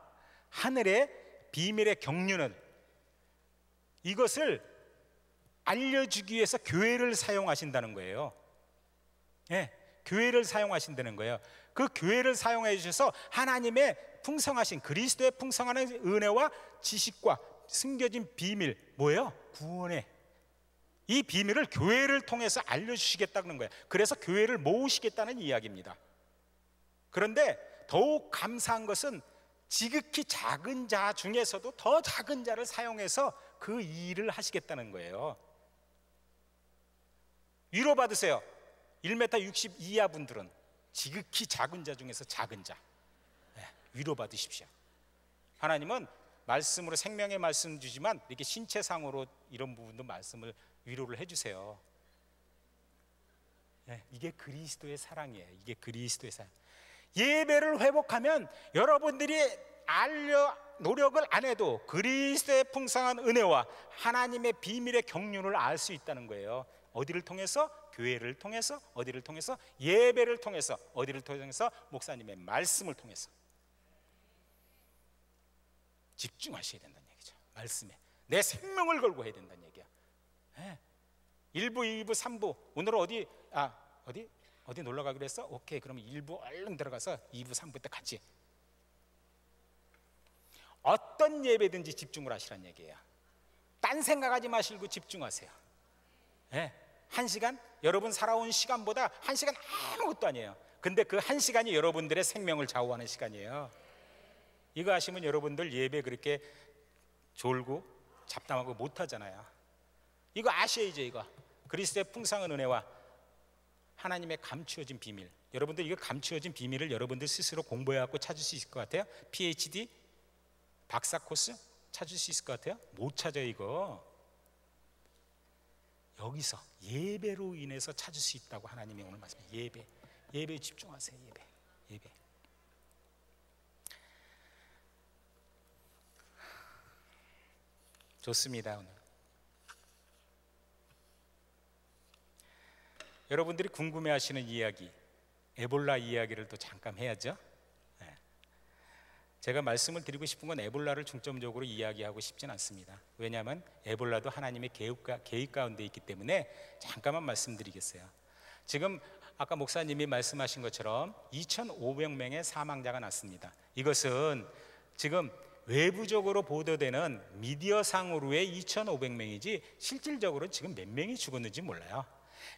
하늘의 비밀의 경륜을, 이것을 알려주기 위해서 교회를 사용하신다는 거예요. 예, 교회를 사용하신다는 거예요. 그 교회를 사용해 주셔서 하나님의 풍성하신 그리스도의 풍성한 은혜와 지식과 숨겨진 비밀, 뭐예요? 구원의 이 비밀을 교회를 통해서 알려주시겠다는 거예요. 그래서 교회를 모으시겠다는 이야기입니다. 그런데 더욱 감사한 것은 지극히 작은 자 중에서도 더 작은 자를 사용해서 그 일을 하시겠다는 거예요. 위로받으세요. 1m 60 이하 분들은 지극히 작은 자 중에서 작은 자, 위로받으십시오. 하나님은 말씀으로 생명의 말씀 주지만 이렇게 신체상으로 이런 부분도 말씀을 위로를 해주세요. 이게 그리스도의 사랑이에요. 이게 그리스도의 사랑. 예배를 회복하면 여러분들이 노력을 안 해도 그리스도의 풍성한 은혜와 하나님의 비밀의 경륜을 알 수 있다는 거예요. 어디를 통해서? 교회를 통해서. 어디를 통해서? 예배를 통해서. 어디를 통해서? 목사님의 말씀을 통해서. 집중하셔야 된다는 얘기죠. 말씀에 내 생명을 걸고 해야 된다는 얘기야. 1부, 2부, 3부 오늘은 어디 놀러 가기로 했어? 오케이, 그러면 1부 얼른 들어가서 2부, 3부 때 같이 어떤 예배든지 집중을 하시라는 얘기예요. 딴 생각하지 마시고 집중하세요. 1시간, 여러분 살아온 시간보다 1시간 아무것도 아니에요. 근데 그 1시간이 여러분들의 생명을 좌우하는 시간이에요. 이거 아시면 여러분들 예배 그렇게 졸고 잡담하고 못하잖아요. 이거 아셔야죠. 이거 그리스도의 풍성한 은혜와 하나님의 감추어진 비밀. 여러분들 이거 감추어진 비밀을 여러분들 스스로 공부해갖고 찾을 수 있을 것 같아요? PhD? 박사 코스? 찾을 수 있을 것 같아요? 못 찾아요. 이거 여기서 예배로 인해서 찾을 수 있다고 하나님이 오늘 말씀해요. 예배에 집중하세요. 예배. 좋습니다. 오늘 여러분들이 궁금해하시는 이야기, 에볼라 이야기를 또 잠깐 해야죠. 제가 말씀을 드리고 싶은 건 에볼라를 중점적으로 이야기하고 싶진 않습니다. 왜냐하면 에볼라도 하나님의 계획 가운데 있기 때문에 잠깐만 말씀드리겠어요. 지금 아까 목사님이 말씀하신 것처럼 2,500명의 사망자가 났습니다. 이것은 지금 외부적으로 보도되는 미디어상으로의 2,500명이지 실질적으로 지금 몇 명이 죽었는지 몰라요.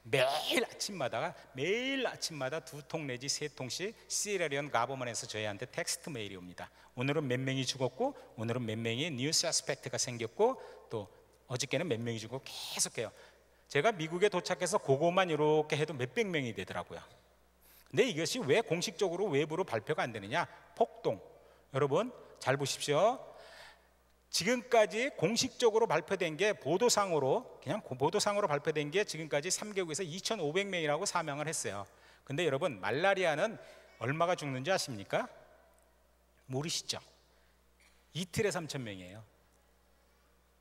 매일 아침마다 2통 내지 3통씩 시에라리온 가버먼에서 저희한테 텍스트 메일이 옵니다. 오늘은 몇 명이 죽었고, 오늘은 몇 명이 뉴스 아스펙트가 생겼고, 또 어저께는 몇 명이 죽고 계속해요. 제가 미국에 도착해서 그것만 이렇게 해도 몇백 명이 되더라고요. 근데 이것이 왜 공식적으로 외부로 발표가 안 되느냐? 폭동. 여러분 잘 보십시오. 지금까지 공식적으로 발표된 게 보도상으로 발표된 게 지금까지 3개국에서 2,500명이라고 사망을 했어요. 근데 여러분 말라리아는 얼마가 죽는지 아십니까? 모르시죠? 이틀에 3,000명이에요.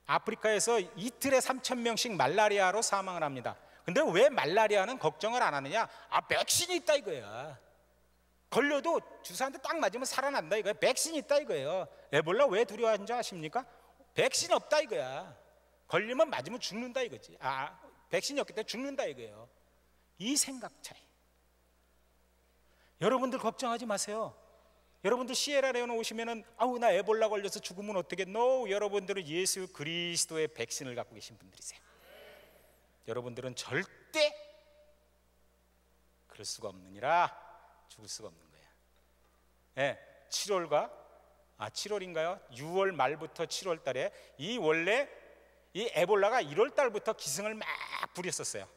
아프리카에서 이틀에 3,000명씩 말라리아로 사망을 합니다. 근데 왜 말라리아는 걱정을 안 하느냐? 백신이 있다 이거야. 걸려도 주사 한 대 딱 맞으면 살아난다 이거야. 백신이 있다 이거예요. 에볼라 왜 두려워하는지 아십니까? 백신 없다 이거야. 걸리면 맞으면 죽는다 이거지. 백신이 없기 때문에 죽는다 이거예요. 이 생각 차이. 여러분들 걱정하지 마세요. 여러분들 시에라레오네 오시면은 나 에볼라 걸려서 죽으면 어떻게? No, 여러분들은 예수 그리스도의 백신을 갖고 계신 분들이세요. 여러분들은 절대 그럴 수가 없느니라. 죽을 수가 없는 거예요. 7월인가요? 6월 말부터 7월 달에 원래 이 에볼라가 1월 달부터 기승을 막 부렸었어요.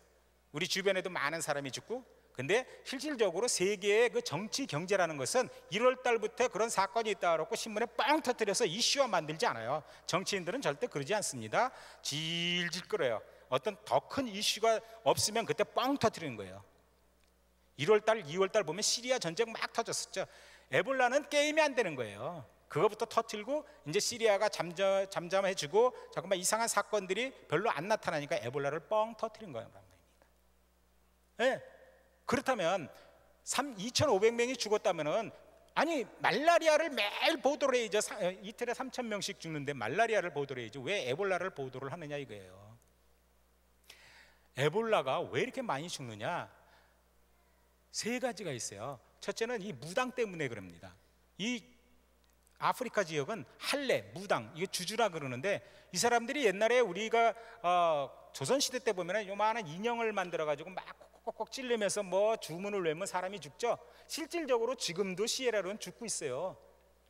우리 주변에도 많은 사람이 죽고 근데 실질적으로 세계의 그 정치 경제라는 것은 1월 달부터 그런 사건이 있다 그러고 신문에 빵 터뜨려서 이슈화 만들지 않아요. 정치인들은 절대 그러지 않습니다. 질질 끌어요. 어떤 더 큰 이슈가 없으면 그때 빵 터뜨리는 거예요. 1월 달, 2월 달 보면 시리아 전쟁 막 터졌었죠. 에볼라는 게임이 안 되는 거예요. 그거부터 터뜨리고 이제 시리아가 잠잠해지고 잠깐만 이상한 사건들이 별로 안 나타나니까 에볼라를 뻥 터뜨린 거예요. 네. 그렇다면 2,500명이 죽었다면은, 아니 말라리아를 매일 보도를 해야죠. 이틀에 3,000명씩 죽는데 말라리아를 보도를 해야죠. 왜 에볼라를 보도를 하느냐 이거예요. 에볼라가 왜 이렇게 많이 죽느냐? 세 가지가 있어요. 첫째는 이 무당 때문에 그럽니다. 이 아프리카 지역은 할레, 무당, 이게 주주라 그러는데, 이 사람들이 옛날에 우리가 조선시대 때 보면 요만한 인형을 만들어 가지고 막 콕콕콕 찔르면서 뭐 주문을 외우면 사람이 죽죠. 실질적으로 지금도 시에라로는 죽고 있어요.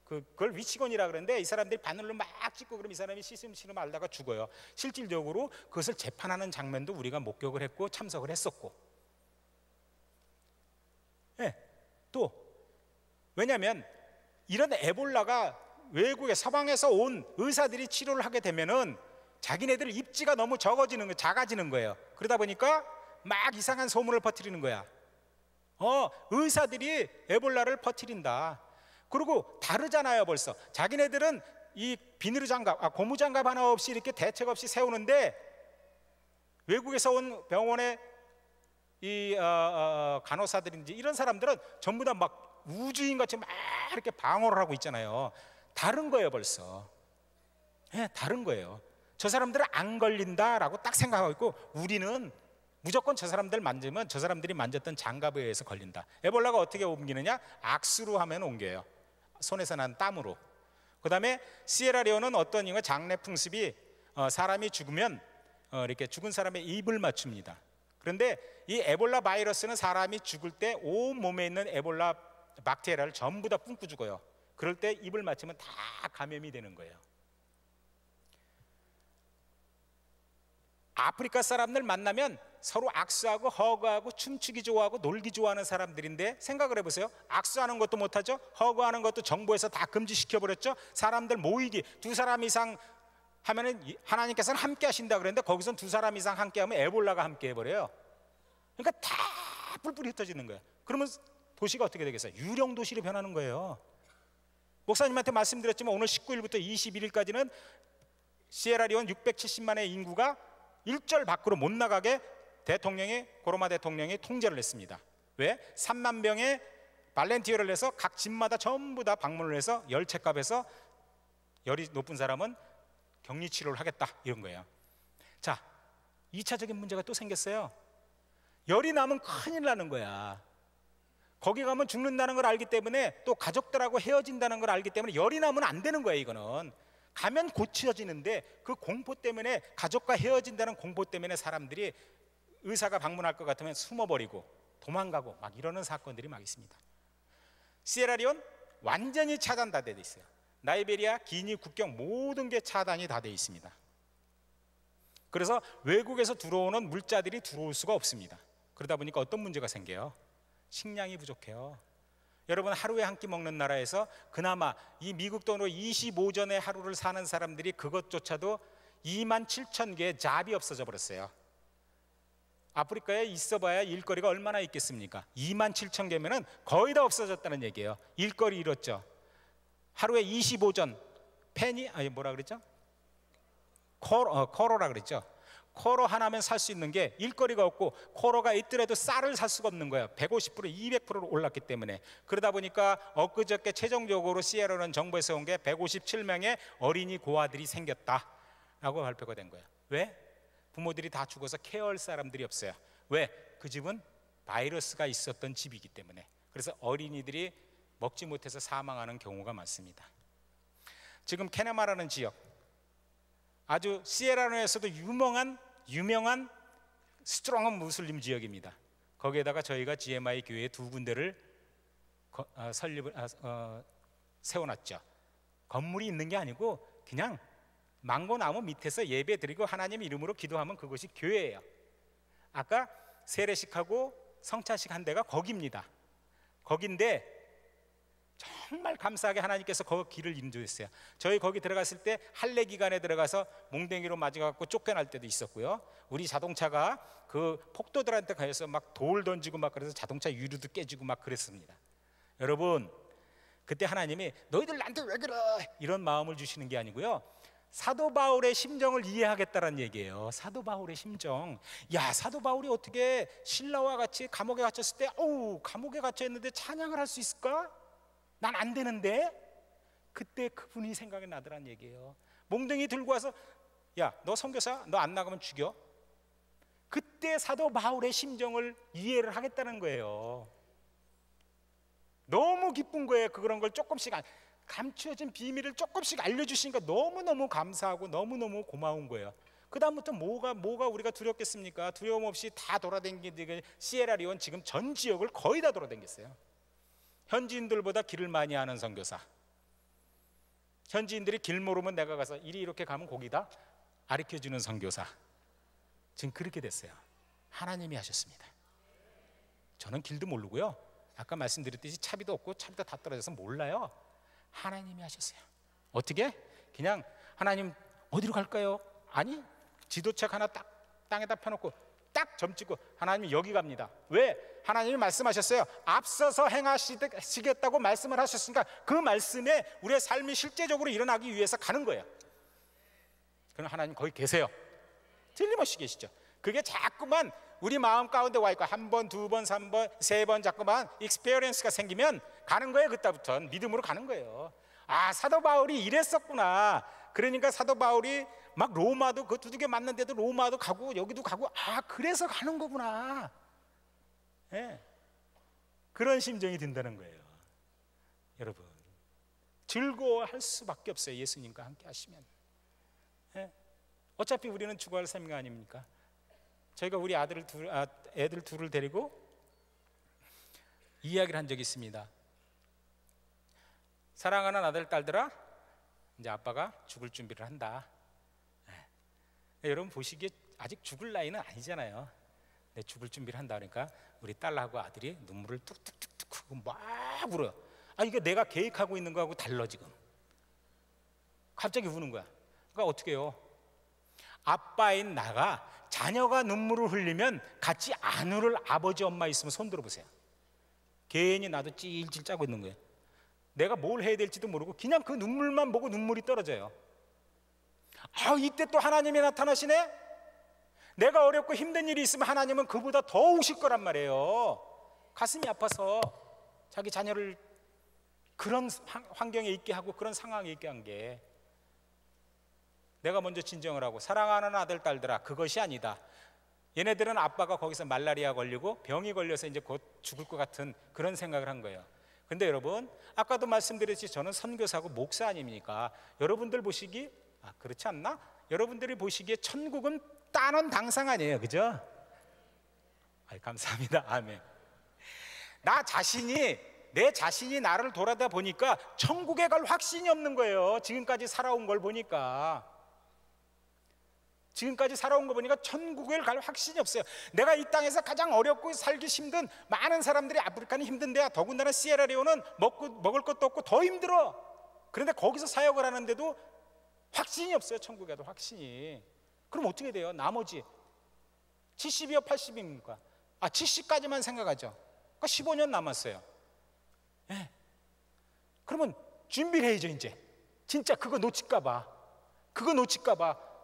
그걸 위치건이라 그러는데, 이 사람들이 바늘로 막 찍고 그러면 이 사람이 시슴시름 앓다가 죽어요. 실질적으로 그것을 재판하는 장면도 우리가 목격을 했고 참석을 했었고. 네. 또 왜냐하면 이런 에볼라가 외국의 서방에서 온 의사들이 치료를 하게 되면은 자기네들 입지가 너무 작아지는 거예요. 그러다 보니까 막 이상한 소문을 퍼뜨리는 거야. 의사들이 에볼라를 퍼뜨린다. 그리고 다르잖아요. 벌써 자기네들은 이 비닐 장갑, 고무 장갑 하나 없이 이렇게 대책 없이 세우는데, 외국에서 온 병원에 이 간호사들인지 이런 사람들은 전부 다 막 우주인같이 막 이렇게 방어를 하고 있잖아요. 다른 거예요 벌써. 네, 다른 거예요. 저 사람들은 안 걸린다라고 딱 생각하고 있고, 우리는 무조건 저 사람들 만지면 저 사람들이 만졌던 장갑에 의해서 걸린다. 에볼라가 어떻게 옮기느냐? 악수로 하면 옮겨요. 손에서 난 땀으로. 그 다음에 시에라리온은 어떤 이거 장례 풍습이 사람이 죽으면 이렇게 죽은 사람의 입을 맞춥니다. 그런데 이 에볼라 바이러스는 사람이 죽을 때 온 몸에 있는 에볼라 박테리아를 전부 다 뿜고 죽어요. 그럴 때 입을 맞추면 다 감염이 되는 거예요. 아프리카 사람들 만나면 서로 악수하고 허그하고 춤추기 좋아하고 놀기 좋아하는 사람들인데, 생각을 해보세요. 악수하는 것도 못하죠. 허그하는 것도 정부에서 다 금지시켜버렸죠. 사람들 모이기 2사람 이상 하면은 하나님께서는 함께 하신다 그랬는데, 거기선 2사람 이상 함께 하면 에볼라가 함께 해버려요. 그러니까 다 뿔뿔이 흩어지는 거예요. 그러면 도시가 어떻게 되겠어요? 유령 도시로 변하는 거예요. 목사님한테 말씀드렸지만 오늘 19일부터 21일까지는 시에라리온 670만의 인구가 일절 밖으로 못 나가게 고로마 대통령이 통제를 했습니다. 왜? 3만 병의 발렌티어를 해서 각 집마다 전부 다 방문을 해서 열채값에서 열이 높은 사람은 격리 치료를 하겠다, 이런 거예요. 자, 2차적인 문제가 또 생겼어요. 열이 나면 큰일 나는 거야. 거기 가면 죽는다는 걸 알기 때문에, 또 가족들하고 헤어진다는 걸 알기 때문에 열이 나면 안 되는 거야. 이거는 가면 고쳐지는데, 그 공포 때문에, 가족과 헤어진다는 공포 때문에 사람들이 의사가 방문할 것 같으면 숨어버리고 도망가고 막 이러는 사건들이 막 있습니다. 시에라리온 완전히 차단 다 돼 있어요. 나이베리아, 기니 국경 모든 게 차단이 다 돼 있습니다. 그래서 외국에서 들어오는 물자들이 들어올 수가 없습니다. 그러다 보니까 어떤 문제가 생겨요? 식량이 부족해요. 여러분, 하루에 한 끼 먹는 나라에서 그나마 이 미국 돈으로 25전의 하루를 사는 사람들이 그것조차도 27,000개의 잡이 없어져 버렸어요. 아프리카에 있어봐야 일거리가 얼마나 있겠습니까? 27,000개면은 거의 다 없어졌다는 얘기예요. 일거리 잃었죠. 하루에 25전 뭐라 그랬죠? 코로라 그랬죠. 코로 하나면 살 수 있는 게 일거리가 없고, 코로가 있더라도 쌀을 살 수가 없는 거예요. 150%, 200%로 올랐기 때문에. 그러다 보니까 엊그저께 최종적으로 시에라리온 정부에서 온 게 157명의 어린이 고아들이 생겼다라고 발표가 된 거예요. 왜? 부모들이 다 죽어서 케어할 사람들이 없어요. 왜? 그 집은 바이러스가 있었던 집이기 때문에. 그래서 어린이들이 먹지 못해서 사망하는 경우가 많습니다. 지금 케네마라는 지역, 아주 시에라리온에서도 유명한 스트롱한 무슬림 지역입니다. 거기에다가 저희가 GMI 교회 2군데를 세워놨죠. 건물이 있는 게 아니고 그냥 망고나무 밑에서 예배 드리고 하나님 이름으로 기도하면 그것이 교회예요. 아까 세례식하고 성찬식 한 데가 거기입니다. 거긴데 정말 감사하게 하나님께서 거기 길을 인도했어요. 저희 거기 들어갔을 때 할례 기간에 들어가서 몽댕이로 맞아갖고 쫓겨날 때도 있었고요. 우리 자동차가 그 폭도들한테 가서 막 돌 던지고 막 그래서 자동차 유리도 깨지고 막 그랬습니다. 여러분, 그때 하나님이 너희들 나한테 왜 그래 이런 마음을 주시는 게 아니고요, 사도 바울의 심정을 이해하겠다는 얘기예요. 사도 바울의 심정. 야, 사도 바울이 어떻게 신라와 같이 감옥에 갇혔을 때 감옥에 갇혀 있는데 찬양을 할 수 있을까? 난 안 되는데. 그때 그분이 생각이 나더란 얘기예요. 몽둥이 들고 와서 야, 너 선교사, 너 안 나가면 죽여. 그때 사도 바울의 심정을 이해를 하겠다는 거예요. 너무 기쁜 거예요. 그런 걸 조금씩 감추어진 비밀을 조금씩 알려주시니까 너무너무 감사하고 너무너무 고마운 거예요. 그 다음부터 뭐가 우리가 두렵겠습니까? 두려움 없이 다 돌아다니게. 시에라리온 지금 전 지역을 거의 다 돌아다녔어요. 현지인들보다 길을 많이 아는 선교사. 현지인들이 길 모르면 내가 가서 이리 이렇게 가면 거기다 가르쳐주는 선교사. 지금 그렇게 됐어요. 하나님이 하셨습니다. 저는 길도 모르고요, 아까 말씀드렸듯이 차비도 없고 차비도 다 떨어져서 몰라요. 하나님이 하셨어요. 어떻게? 그냥 하나님 어디로 갈까요? 아니, 지도책 하나 딱 땅에다 펴놓고 딱 점 찍고 하나님 여기 갑니다. 왜? 하나님이 말씀하셨어요. 앞서서 행하시겠다고 말씀을 하셨으니까 그 말씀에 우리의 삶이 실제적으로 일어나기 위해서 가는 거예요. 그럼 하나님 거기 계세요. 틀림없이 계시죠. 그게 자꾸만 우리 마음 가운데 와 있고 한 번, 두 번, 3번, 3번 자꾸만 익스피리언스가 생기면 가는 거예요. 그때부터는 믿음으로 가는 거예요. 아, 사도 바울이 이랬었구나. 그러니까 사도 바울이 막 로마도 그 두들겨 맞는데도 로마도 가고 여기도 가고, 아, 그래서 가는 거구나. 네. 그런 심정이 든다는 거예요. 여러분, 즐거워할 수밖에 없어요. 예수님과 함께 하시면. 네. 어차피 우리는 죽어야 할 삶이 아닙니까? 저희가 우리 애들 둘을 데리고 이야기를 한 적이 있습니다. 사랑하는 아들, 딸들아, 이제 아빠가 죽을 준비를 한다. 네. 여러분 보시기에 아직 죽을 나이는 아니잖아요. 네, 죽을 준비를 한다 그러니까 우리 딸하고 아들이 눈물을 뚝뚝뚝뚝 하고 막 울어요. 아, 이게 내가 계획하고 있는 거하고 달라. 지금 갑자기 우는 거야. 그러니까 어떻게 해요? 아빠인 나가 자녀가 눈물을 흘리면 같이 안 울을 아버지 엄마 있으면 손 들어보세요. 괜히 나도 찔찔 짜고 있는 거예요. 내가 뭘 해야 될지도 모르고 그냥 그 눈물만 보고 눈물이 떨어져요. 아, 이때 또 하나님이 나타나시네. 내가 어렵고 힘든 일이 있으면 하나님은 그보다 더 우실 거란 말이에요. 가슴이 아파서 자기 자녀를 그런 환경에 있게 하고 그런 상황에 있게 한 게, 내가 먼저 진정을 하고 사랑하는 아들, 딸들아, 그것이 아니다. 얘네들은 아빠가 거기서 말라리아 걸리고 병이 걸려서 이제 곧 죽을 것 같은 그런 생각을 한 거예요. 근데 여러분, 아까도 말씀드렸지, 저는 선교사고 목사 아닙니까? 여러분들 보시기, 그렇지 않나? 여러분들이 보시기에 천국은 따놓은 당상 아니에요, 그죠? 감사합니다. 아멘. 내 자신이 나를 돌아다 보니까 천국에 갈 확신이 없는 거예요. 지금까지 살아온 걸 보니까. 지금까지 살아온 거 보니까 천국에 갈 확신이 없어요. 내가 이 땅에서 가장 어렵고 살기 힘든, 많은 사람들이 아프리카는 힘든데 더군다나 시에라리온은 먹을 것도 없고 더 힘들어. 그런데 거기서 사역을 하는데도 확신이 없어요. 천국에 가도 확신이. 그럼 어떻게 돼요? 나머지 70이요 80입니까? 70까지만 생각하죠. 그러니까 15년 남았어요. 네. 그러면 준비를 해야죠. 이제 진짜 그거 놓칠까 봐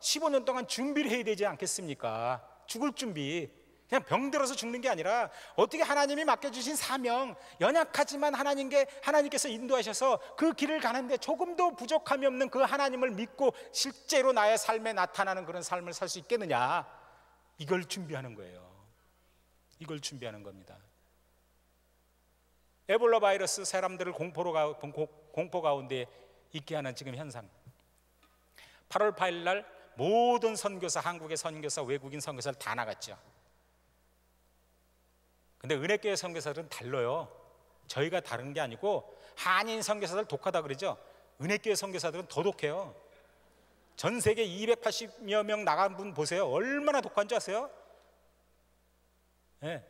15년 동안 준비를 해야 되지 않겠습니까? 죽을 준비. 그냥 병들어서 죽는 게 아니라 어떻게 하나님이 맡겨주신 사명, 연약하지만 하나님께서 인도하셔서 그 길을 가는데 조금도 부족함이 없는 그 하나님을 믿고 실제로 나의 삶에 나타나는 그런 삶을 살 수 있겠느냐, 이걸 준비하는 거예요. 이걸 준비하는 겁니다. 에볼라 바이러스, 사람들을 공포 가운데 있게 하는 지금 현상. 8월 8일 날 모든 선교사, 한국의 선교사, 외국인 선교사를 다 나갔죠. 근데 은혜교회 선교사들은 달라요. 저희가 다른 게 아니고 한인 선교사들 독하다 그러죠. 은혜교회 선교사들은 더 독해요. 전 세계 280여 명 나간 분 보세요. 얼마나 독한 줄 아세요? 네,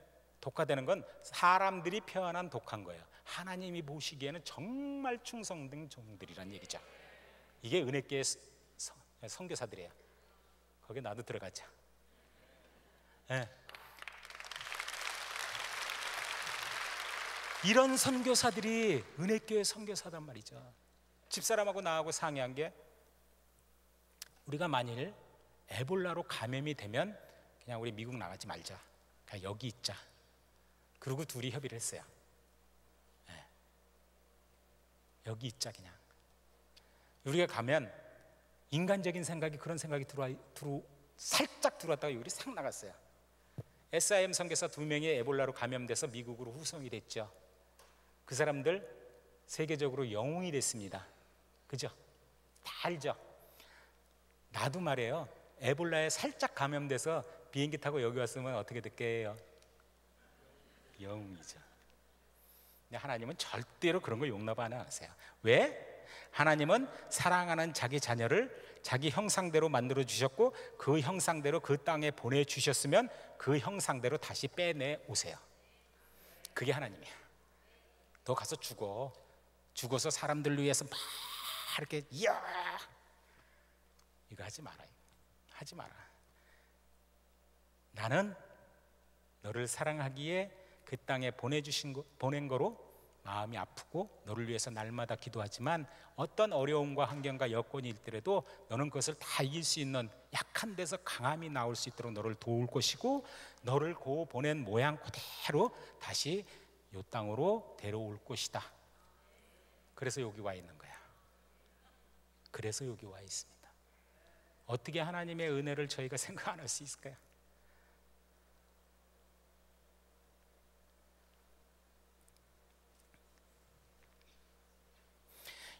독화되는 건 사람들이 표현한 독한 거예요. 하나님이 보시기에는 정말 충성된 종들이란 얘기죠. 이게 은혜교회 선교사들이에요. 거기에 나도 들어가자. 네. 이런 선교사들이 은혜교회 선교사단 말이죠. 집사람하고 나하고 상의한 게, 우리가 만일 에볼라로 감염이 되면 그냥 우리 미국 나가지 말자, 그냥 여기 있자. 그리고 둘이 협의를 했어요. 네. 여기 있자. 그냥 우리가 가면 인간적인 생각이, 그런 생각이 살짝 들어왔다가 여기 싹 나갔어요. SIM 선교사 2명이 에볼라로 감염돼서 미국으로 후송이 됐죠. 그 사람들 세계적으로 영웅이 됐습니다. 그죠? 다 알죠? 나도 말이에요, 에볼라에 살짝 감염돼서 비행기 타고 여기 왔으면 어떻게 됐게요? 영웅이죠. 근데 하나님은 절대로 그런 거 용납 안 하세요. 왜? 하나님은 사랑하는 자기 자녀를 자기 형상대로 만들어 주셨고, 그 형상대로 그 땅에 보내주셨으면 그 형상대로 다시 빼내 오세요. 그게 하나님이야. 너 가서 죽어서 사람들 위해서 막 이렇게 이야, 이거 하지 마라. 하지 마라. 나는 너를 사랑하기에 그 땅에 보낸 거로 마음이 아프고 너를 위해서 날마다 기도하지만, 어떤 어려움과 환경과 여건이 있더라도 너는 그것을 다 이길 수 있는, 약한 데서 강함이 나올 수 있도록 너를 도울 것이고, 너를 고 보낸 모양 그대로 다시 이 땅으로 데려올 것이다. 그래서 여기 와 있는 거야. 그래서 여기 와 있습니다. 어떻게 하나님의 은혜를 저희가 생각 안 할 수 있을까요?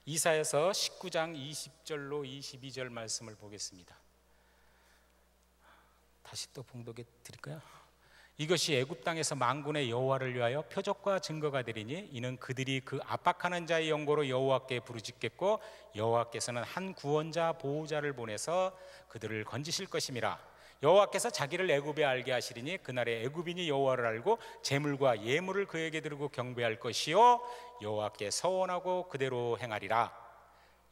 이사야서 19장 20절로 22절 말씀을 보겠습니다. 다시 또 봉독해 드릴까요? 이것이 애굽 땅에서 만군의 여호와를 위하여 표적과 증거가 되리니, 이는 그들이 그 압박하는 자의 영고로 여호와께 부르짖겠고, 여호와께서는 한 구원자 보호자를 보내서 그들을 건지실 것임이라. 여호와께서 자기를 애굽에 알게 하시리니, 그날에 애굽인이 여호와를 알고 재물과 예물을 그에게 드리고 경배할 것이요 여호와께 서원하고 그대로 행하리라.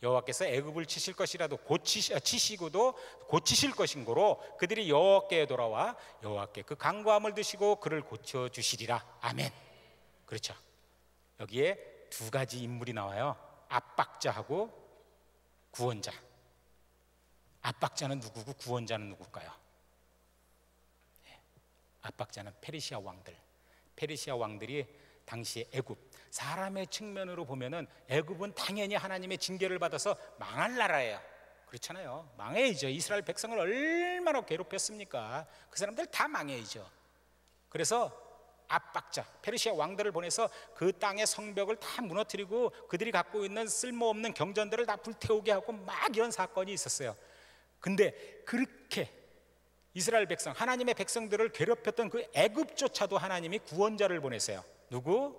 여호와께서 애굽을 치실 것이라도 치시고도 고치실 것인고로 그들이 여호와께 돌아와 여호와께 그 간구함을 드시고 그를 고쳐 주시리라. 아멘. 그렇죠. 여기에 두 가지 인물이 나와요. 압박자하고 구원자. 압박자는 누구고 구원자는 누굴까요? 압박자는 페르시아 왕들. 페르시아 왕들이 당시 애굽, 사람의 측면으로 보면은 애굽은 당연히 하나님의 징계를 받아서 망할 나라예요. 그렇잖아요. 망해야죠. 이스라엘 백성을 얼마나 괴롭혔습니까? 그 사람들 다 망해야죠. 그래서 압박자, 페르시아 왕들을 보내서 그 땅의 성벽을 다 무너뜨리고 그들이 갖고 있는 쓸모없는 경전들을 다 불태우게 하고 막 이런 사건이 있었어요. 근데 그렇게 이스라엘 백성, 하나님의 백성들을 괴롭혔던 그 애굽조차도 하나님이 구원자를 보냈어요. 누구?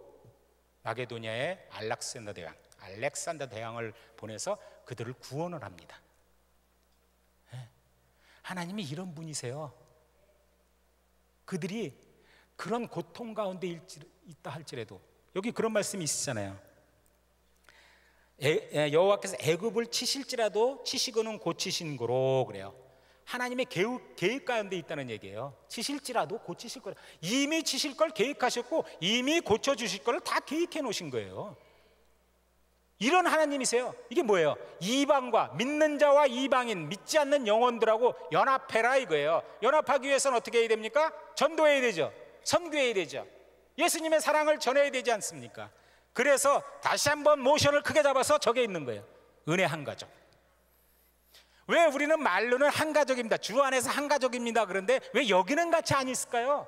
마게도냐의 알렉산더 대왕을 보내서 그들을 구원을 합니다. 하나님이 이런 분이세요. 그들이 그런 고통 가운데 있다 할지라도, 여기 그런 말씀이 있잖아요. 여호와께서 애굽을 치실지라도 치시고는 고치신 거로, 그래요. 하나님의 계획 가운데 있다는 얘기예요. 치실지라도 고치실 거예요. 이미 치실 걸 계획하셨고 이미 고쳐주실 걸 다 계획해 놓으신 거예요. 이런 하나님이세요. 이게 뭐예요? 이방과 믿는 자와 이방인, 믿지 않는 영혼들하고 연합해라 이거예요. 연합하기 위해서는 어떻게 해야 됩니까? 전도해야 되죠. 선교해야 되죠. 예수님의 사랑을 전해야 되지 않습니까? 그래서 다시 한번 모션을 크게 잡아서 저게 있는 거예요. 은혜 한 가족. 왜 우리는 말로는 한 가족입니다, 주 안에서 한 가족입니다, 그런데 왜 여기는 같이 안 있을까요?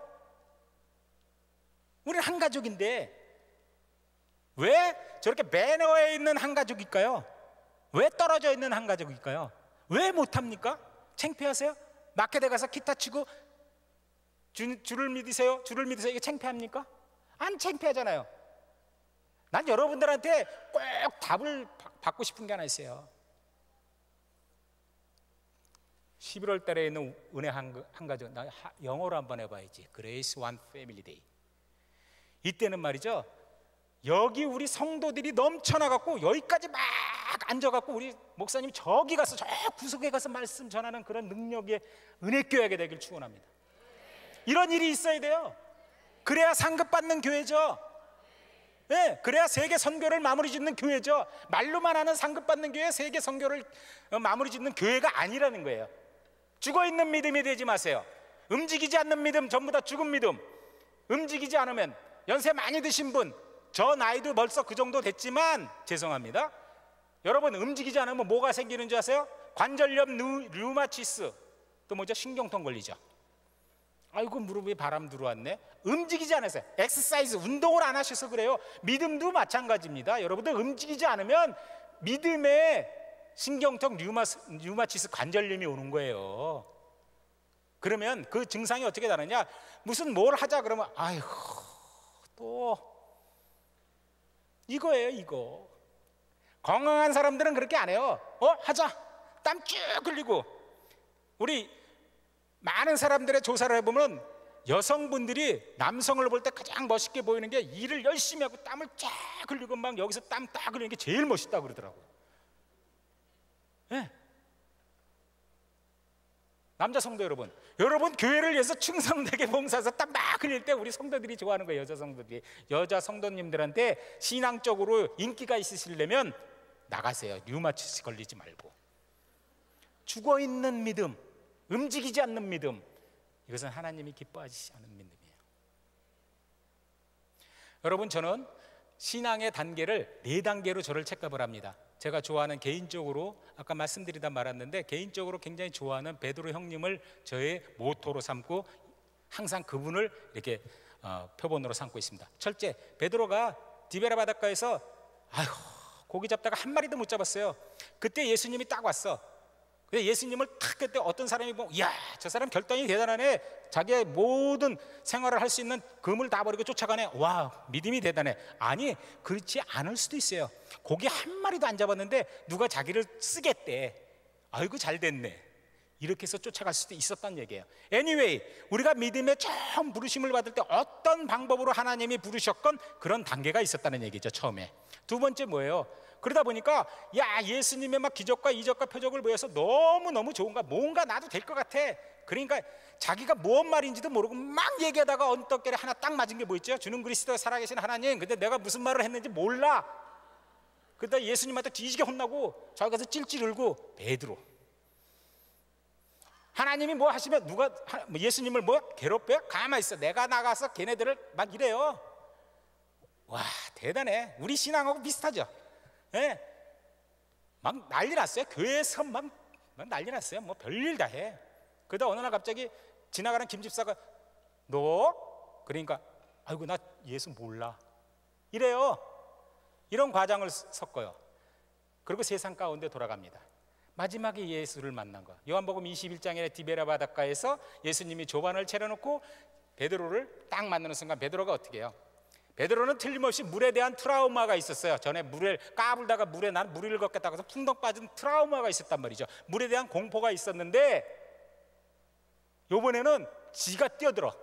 우리는 한 가족인데 왜 저렇게 배너에 있는 한 가족일까요? 왜 떨어져 있는 한 가족일까요? 왜 못합니까? 창피하세요? 마켓에 가서 기타 치고 주를 믿으세요, 주를 믿으세요, 이게 창피합니까? 안 창피하잖아요. 난 여러분들한테 꼭 답을 받고 싶은 게 하나 있어요. 11월 달에 있는 은혜 한 가족, 나 영어로 한번 해봐야지. Grace One Family Day. 이때는 말이죠, 여기 우리 성도들이 넘쳐나갖고 여기까지 막 앉아갖고 우리 목사님 저기 가서 저 구석에 가서 말씀 전하는 그런 능력의 은혜교회가 되길 축원합니다. 이런 일이 있어야 돼요. 그래야 상급받는 교회죠. 네, 그래야 세계 선교를 마무리 짓는 교회죠. 말로만 하는 상급받는 교회, 세계 선교를 마무리 짓는 교회가 아니라는 거예요. 죽어있는 믿음이 되지 마세요. 움직이지 않는 믿음, 전부 다 죽은 믿음. 움직이지 않으면, 연세 많이 드신 분, 저 나이도 벌써 그 정도 됐지만 죄송합니다, 여러분 움직이지 않으면 뭐가 생기는 줄 아세요? 관절염, 류마티스, 또 뭐죠? 신경통 걸리죠. 아이고 무릎에 바람 들어왔네. 움직이지 않았어요. 엑서사이즈, 운동을 안 하셔서 그래요. 믿음도 마찬가지입니다. 여러분들 움직이지 않으면 믿음에 신경통, 류마티스, 관절염이 오는 거예요. 그러면 그 증상이 어떻게 다르냐, 무슨 뭘 하자 그러면 아이고 또 이거예요. 이거 건강한 사람들은 그렇게 안 해요. 하자, 땀 쭉 흘리고. 우리 많은 사람들의 조사를 해보면 여성분들이 남성을 볼 때 가장 멋있게 보이는 게 일을 열심히 하고 땀을 쫙 흘리고 막 여기서 땀 딱 흘리는 게 제일 멋있다고 그러더라고요. 네. 남자 성도 여러분, 교회를 위해서 충성되게 봉사해서 땀 막 흘릴 때 우리 성도들이 좋아하는 거예요. 여자 성도들이. 여자 성도님들한테 신앙적으로 인기가 있으시려면 나가세요. 류마티스 걸리지 말고. 죽어있는 믿음, 움직이지 않는 믿음, 이것은 하나님이 기뻐하시지 않는 믿음이에요. 여러분, 저는 신앙의 단계를 4단계로 저를 체크업을 합니다. 제가 좋아하는, 개인적으로 아까 말씀드리다 말았는데, 개인적으로 굉장히 좋아하는 베드로 형님을 저의 모토로 삼고 항상 그분을 이렇게 표본으로 삼고 있습니다. 첫째, 베드로가 디베라 바닷가에서 고기 잡다가 한 마리도 못 잡았어요. 그때 예수님이 딱 왔어. 근데 예수님을 탁, 그때 어떤 사람이 보면 이야, 저 사람 결단이 대단하네, 자기의 모든 생활을 할 수 있는 금을 다 버리고 쫓아가네, 와 믿음이 대단해. 아니, 그렇지 않을 수도 있어요. 고기 한 마리도 안 잡았는데 누가 자기를 쓰겠대. 아이고 잘 됐네, 이렇게 해서 쫓아갈 수도 있었다는 얘기예요. Anyway, 우리가 믿음의 처음 부르심을 받을 때 어떤 방법으로 하나님이 부르셨건 그런 단계가 있었다는 얘기죠, 처음에. 두 번째 뭐예요? 그러다 보니까 야, 예수님의 막 기적과 이적과 표적을 보여서 너무너무 좋은가, 뭔가 나도 될 것 같아. 그러니까 자기가 무슨 말인지도 모르고 막 얘기하다가 언덕결에 하나 딱 맞은 게 뭐 있죠? 주는 그리스도의 살아계신 하나님, 근데 내가 무슨 말을 했는지 몰라. 그러다 예수님한테 뒤지게 혼나고 저기 가서 찔찔 울고. 베드로, 하나님이 뭐 하시면 누가 예수님을 뭐 괴롭혀요? 가만히 있어, 내가 나가서 걔네들을 막 이래요. 와, 대단해. 우리 신앙하고 비슷하죠. 네. 막 난리 났어요. 교회에서 막 난리 났어요. 뭐 별일 다 해. 그러다 어느 날 갑자기 지나가는 김 집사가 너? 그러니까 아이고 나 예수 몰라 이래요. 이런 과정을 섞어요. 그리고 세상 가운데 돌아갑니다. 마지막에 예수를 만난 거, 요한복음 21장에 디베라 바닷가에서 예수님이 조반을 차려놓고 베드로를 딱 만나는 순간 베드로가 어떻게 해요? 베드로는 틀림없이 물에 대한 트라우마가 있었어요. 전에 물에 까불다가 물에 난 무리를 걷겠다고 해서 풍덩 빠진 트라우마가 있었단 말이죠. 물에 대한 공포가 있었는데 요번에는 지가 뛰어들어.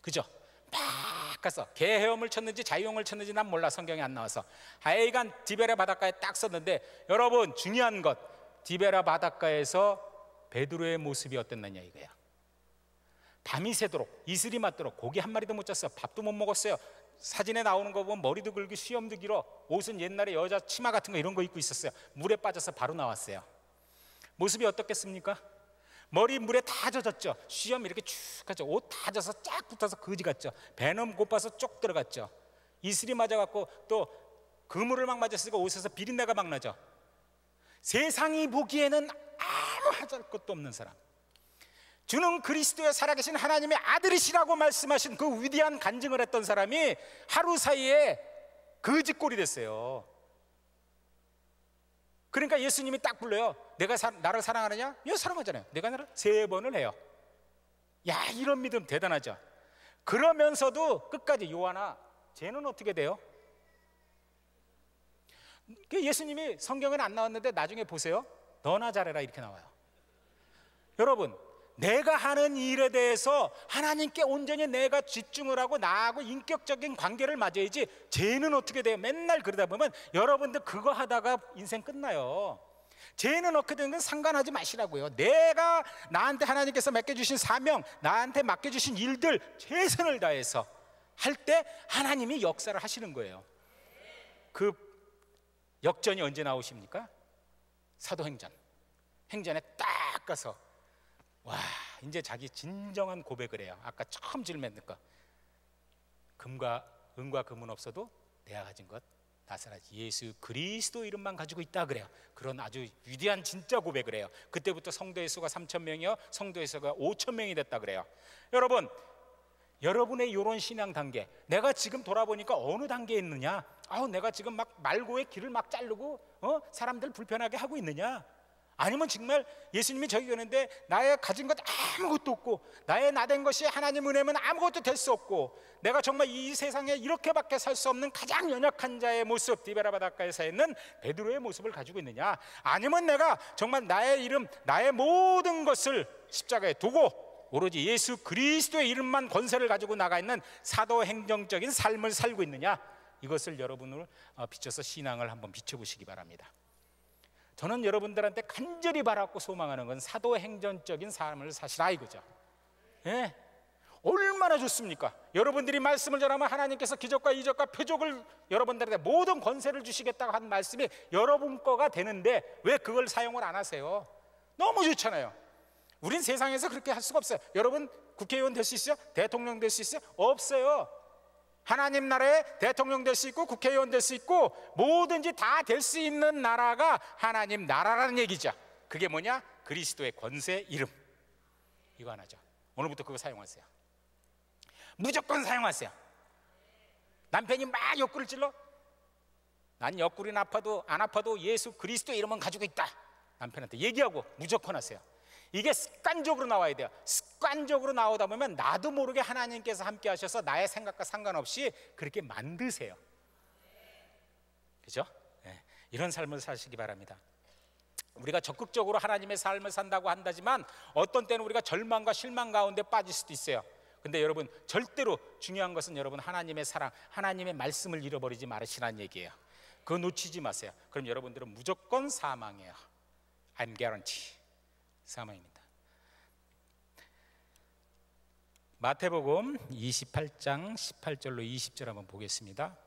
그죠? 막 가서 개 헤엄을 쳤는지 자유형을 쳤는지 난 몰라, 성경에 안 나와서. 하여간 디베라 바닷가에 딱 섰는데, 여러분 중요한 것, 디베라 바닷가에서 베드로의 모습이 어땠느냐 이거야. 밤이 새도록, 이슬이 맞도록 고기 한 마리도 못 잤어요. 밥도 못 먹었어요. 사진에 나오는 거 보면 머리도 굵고 수염도 길어. 옷은 옛날에 여자 치마 같은 거 이런 거 입고 있었어요. 물에 빠져서 바로 나왔어요. 모습이 어떻겠습니까? 머리 물에 다 젖었죠. 수염 이렇게 쭉 하죠. 옷 다 젖어서 쫙 붙어서 거지 같죠. 배는 고파서 쪽 들어갔죠. 이슬이 맞아갖고 또 그물을 막 맞았으니까 옷에서 비린내가 막 나죠. 세상이 보기에는 아무 하잘 것도 없는 사람, 주는 그리스도의 살아계신 하나님의 아들이시라고 말씀하신 그 위대한 간증을 했던 사람이 하루 사이에 거지꼴이 됐어요. 그러니까 예수님이 딱 불러요. 내가 나를 사랑하느냐? 예, 사랑하잖아요. 내가 나를 3번을 해요. 야, 이런 믿음 대단하죠. 그러면서도 끝까지, 요한아, 쟤는 어떻게 돼요? 예수님이 성경에는 안 나왔는데 나중에 보세요. 너나 잘해라 이렇게 나와요. 여러분, 내가 하는 일에 대해서 하나님께 온전히 내가 집중을 하고 나하고 인격적인 관계를 맺어야지. 죄는 어떻게 돼요? 맨날 그러다 보면 여러분들 그거 하다가 인생 끝나요. 죄는 어떻게 되는 건 상관하지 마시라고요. 내가 나한테 하나님께서 맡겨주신 사명, 나한테 맡겨주신 일들 최선을 다해서 할 때 하나님이 역사를 하시는 거예요. 그 역전이 언제 나오십니까? 사도행전. 행전에 딱 가서 와, 이제 자기 진정한 고백을 해요. 아까 처음 질문했던 거. 은과 금은 없어도 내가 가진 것 나사렛 예수 그리스도 이름만 가지고 있다 그래요. 그런 아주 위대한 진짜 고백을 해요. 그때부터 성도의 수가 3,000명이요 성도의 수가 5,000명이 됐다 그래요. 여러분, 여러분의 이런 신앙 단계, 내가 지금 돌아보니까 어느 단계에 있느냐? 내가 지금 막 말고의 길을 막 자르고 사람들 불편하게 하고 있느냐? 아니면 정말 예수님이 저기 오는데 나의 가진 것 아무것도 없고 나의 나된 것이 하나님 은혜면 아무것도 될 수 없고 내가 정말 이 세상에 이렇게밖에 살 수 없는 가장 연약한 자의 모습, 디베라 바닷가에서 있는 베드로의 모습을 가지고 있느냐? 아니면 내가 정말 나의 이름, 나의 모든 것을 십자가에 두고 오로지 예수 그리스도의 이름만 권세를 가지고 나가 있는 사도행정적인 삶을 살고 있느냐? 이것을 여러분을 비춰서 신앙을 한번 비춰보시기 바랍니다. 저는 여러분들한테 간절히 바라고 소망하는 건 사도행전적인 삶을 사시라 이거죠. 예? 얼마나 좋습니까? 여러분들이 말씀을 전하면 하나님께서 기적과 이적과 표적을 여러분들한테 모든 권세를 주시겠다고 한 말씀이 여러분 거가 되는데 왜 그걸 사용을 안 하세요? 너무 좋잖아요. 우린 세상에서 그렇게 할 수가 없어요. 여러분 국회의원 될 수 있어요? 대통령 될 수 있어요? 없어요. 하나님 나라에 대통령 될 수 있고 국회의원 될 수 있고 뭐든지 다 될 수 있는 나라가 하나님 나라라는 얘기죠. 그게 뭐냐? 그리스도의 권세 이름. 이거 하나죠. 오늘부터 그거 사용하세요. 무조건 사용하세요. 남편이 막 옆구리를 찔러? 난 옆구리는 아파도 안 아파도 예수 그리스도의 이름은 가지고 있다. 남편한테 얘기하고 무조건 하세요. 이게 습관적으로 나와야 돼요. 습관적으로 나오다 보면 나도 모르게 하나님께서 함께 하셔서 나의 생각과 상관없이 그렇게 만드세요. 그죠? 네. 이런 삶을 사시기 바랍니다. 우리가 적극적으로 하나님의 삶을 산다고 한다지만 어떤 때는 우리가 절망과 실망 가운데 빠질 수도 있어요. 근데 여러분 절대로 중요한 것은 여러분 하나님의 사랑, 하나님의 말씀을 잃어버리지 말으시라는 얘기예요. 그거 놓치지 마세요. 그럼 여러분들은 무조건 사망이에요. I'm guarantee. 사망입니다. 마태복음 28장 18절로 20절 한번 보겠습니다.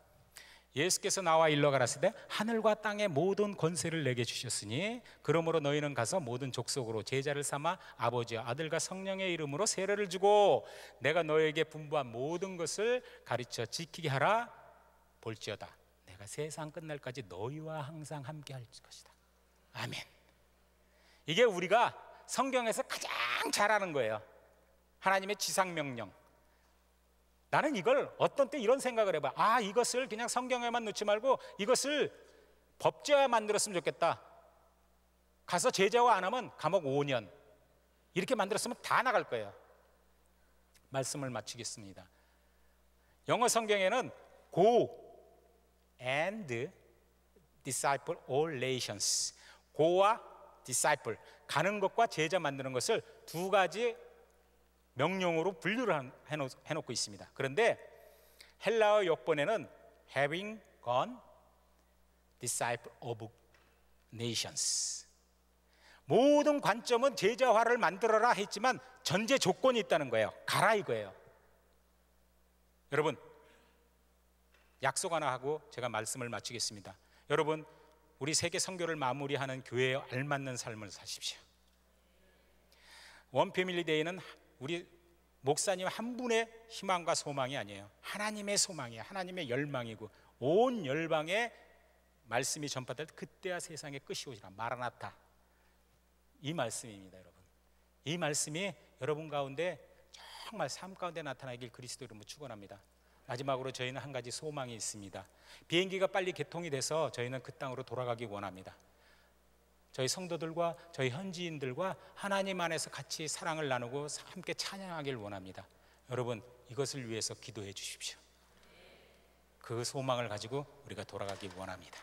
예수께서 나와 일러 가라사대 하늘과 땅의 모든 권세를 내게 주셨으니 그러므로 너희는 가서 모든 족속으로 제자를 삼아 아버지와 아들과 성령의 이름으로 세례를 주고 내가 너희에게 분부한 모든 것을 가르쳐 지키게 하라. 볼지어다 내가 세상 끝날까지 너희와 항상 함께 할 것이다. 아멘. 이게 우리가 성경에서 가장 잘하는 거예요. 하나님의 지상명령. 나는 이걸 어떤 때 이런 생각을 해봐. 이것을 그냥 성경에만 넣지 말고 이것을 법제화 만들었으면 좋겠다. 가서 제자화 안 하면 감옥 5년 이렇게 만들었으면 다 나갈 거예요. 말씀을 마치겠습니다. 영어 성경에는 Go and disciple all nations. Go와 disciple, 가는 것과 제자 만드는 것을 두 가지 명령으로 분류를 해놓고 있습니다. 그런데 헬라어 역본에는 having gone disciple of nations, 모든 관점은 제자화를 만들어라 했지만 전제 조건이 있다는 거예요. 가라 이거예요. 여러분 약속 하나 하고 제가 말씀을 마치겠습니다. 여러분 우리 세계 선교를 마무리하는 교회에 알맞는 삶을 사십시오. 원패밀리 데이는 우리 목사님 한 분의 희망과 소망이 아니에요. 하나님의 소망이에요. 하나님의 열망이고 온 열방에 말씀이 전파될 때 그때야 세상의 끝이 오시라. 마라나타. 이 말씀입니다. 여러분 이 말씀이 여러분 가운데 정말 삶 가운데 나타나길 그리스도 이름으로 축원합니다. 마지막으로 저희는 한 가지 소망이 있습니다. 비행기가 빨리 개통이 돼서 저희는 그 땅으로 돌아가기 원합니다. 저희 성도들과 저희 현지인들과 하나님 안에서 같이 사랑을 나누고 함께 찬양하길 원합니다. 여러분 이것을 위해서 기도해 주십시오. 그 소망을 가지고 우리가 돌아가기 원합니다.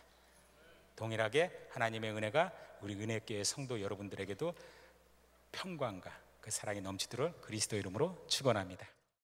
동일하게 하나님의 은혜가 우리 은혜교회 성도 여러분들에게도 평강과 그 사랑이 넘치도록 그리스도 이름으로 축원합니다.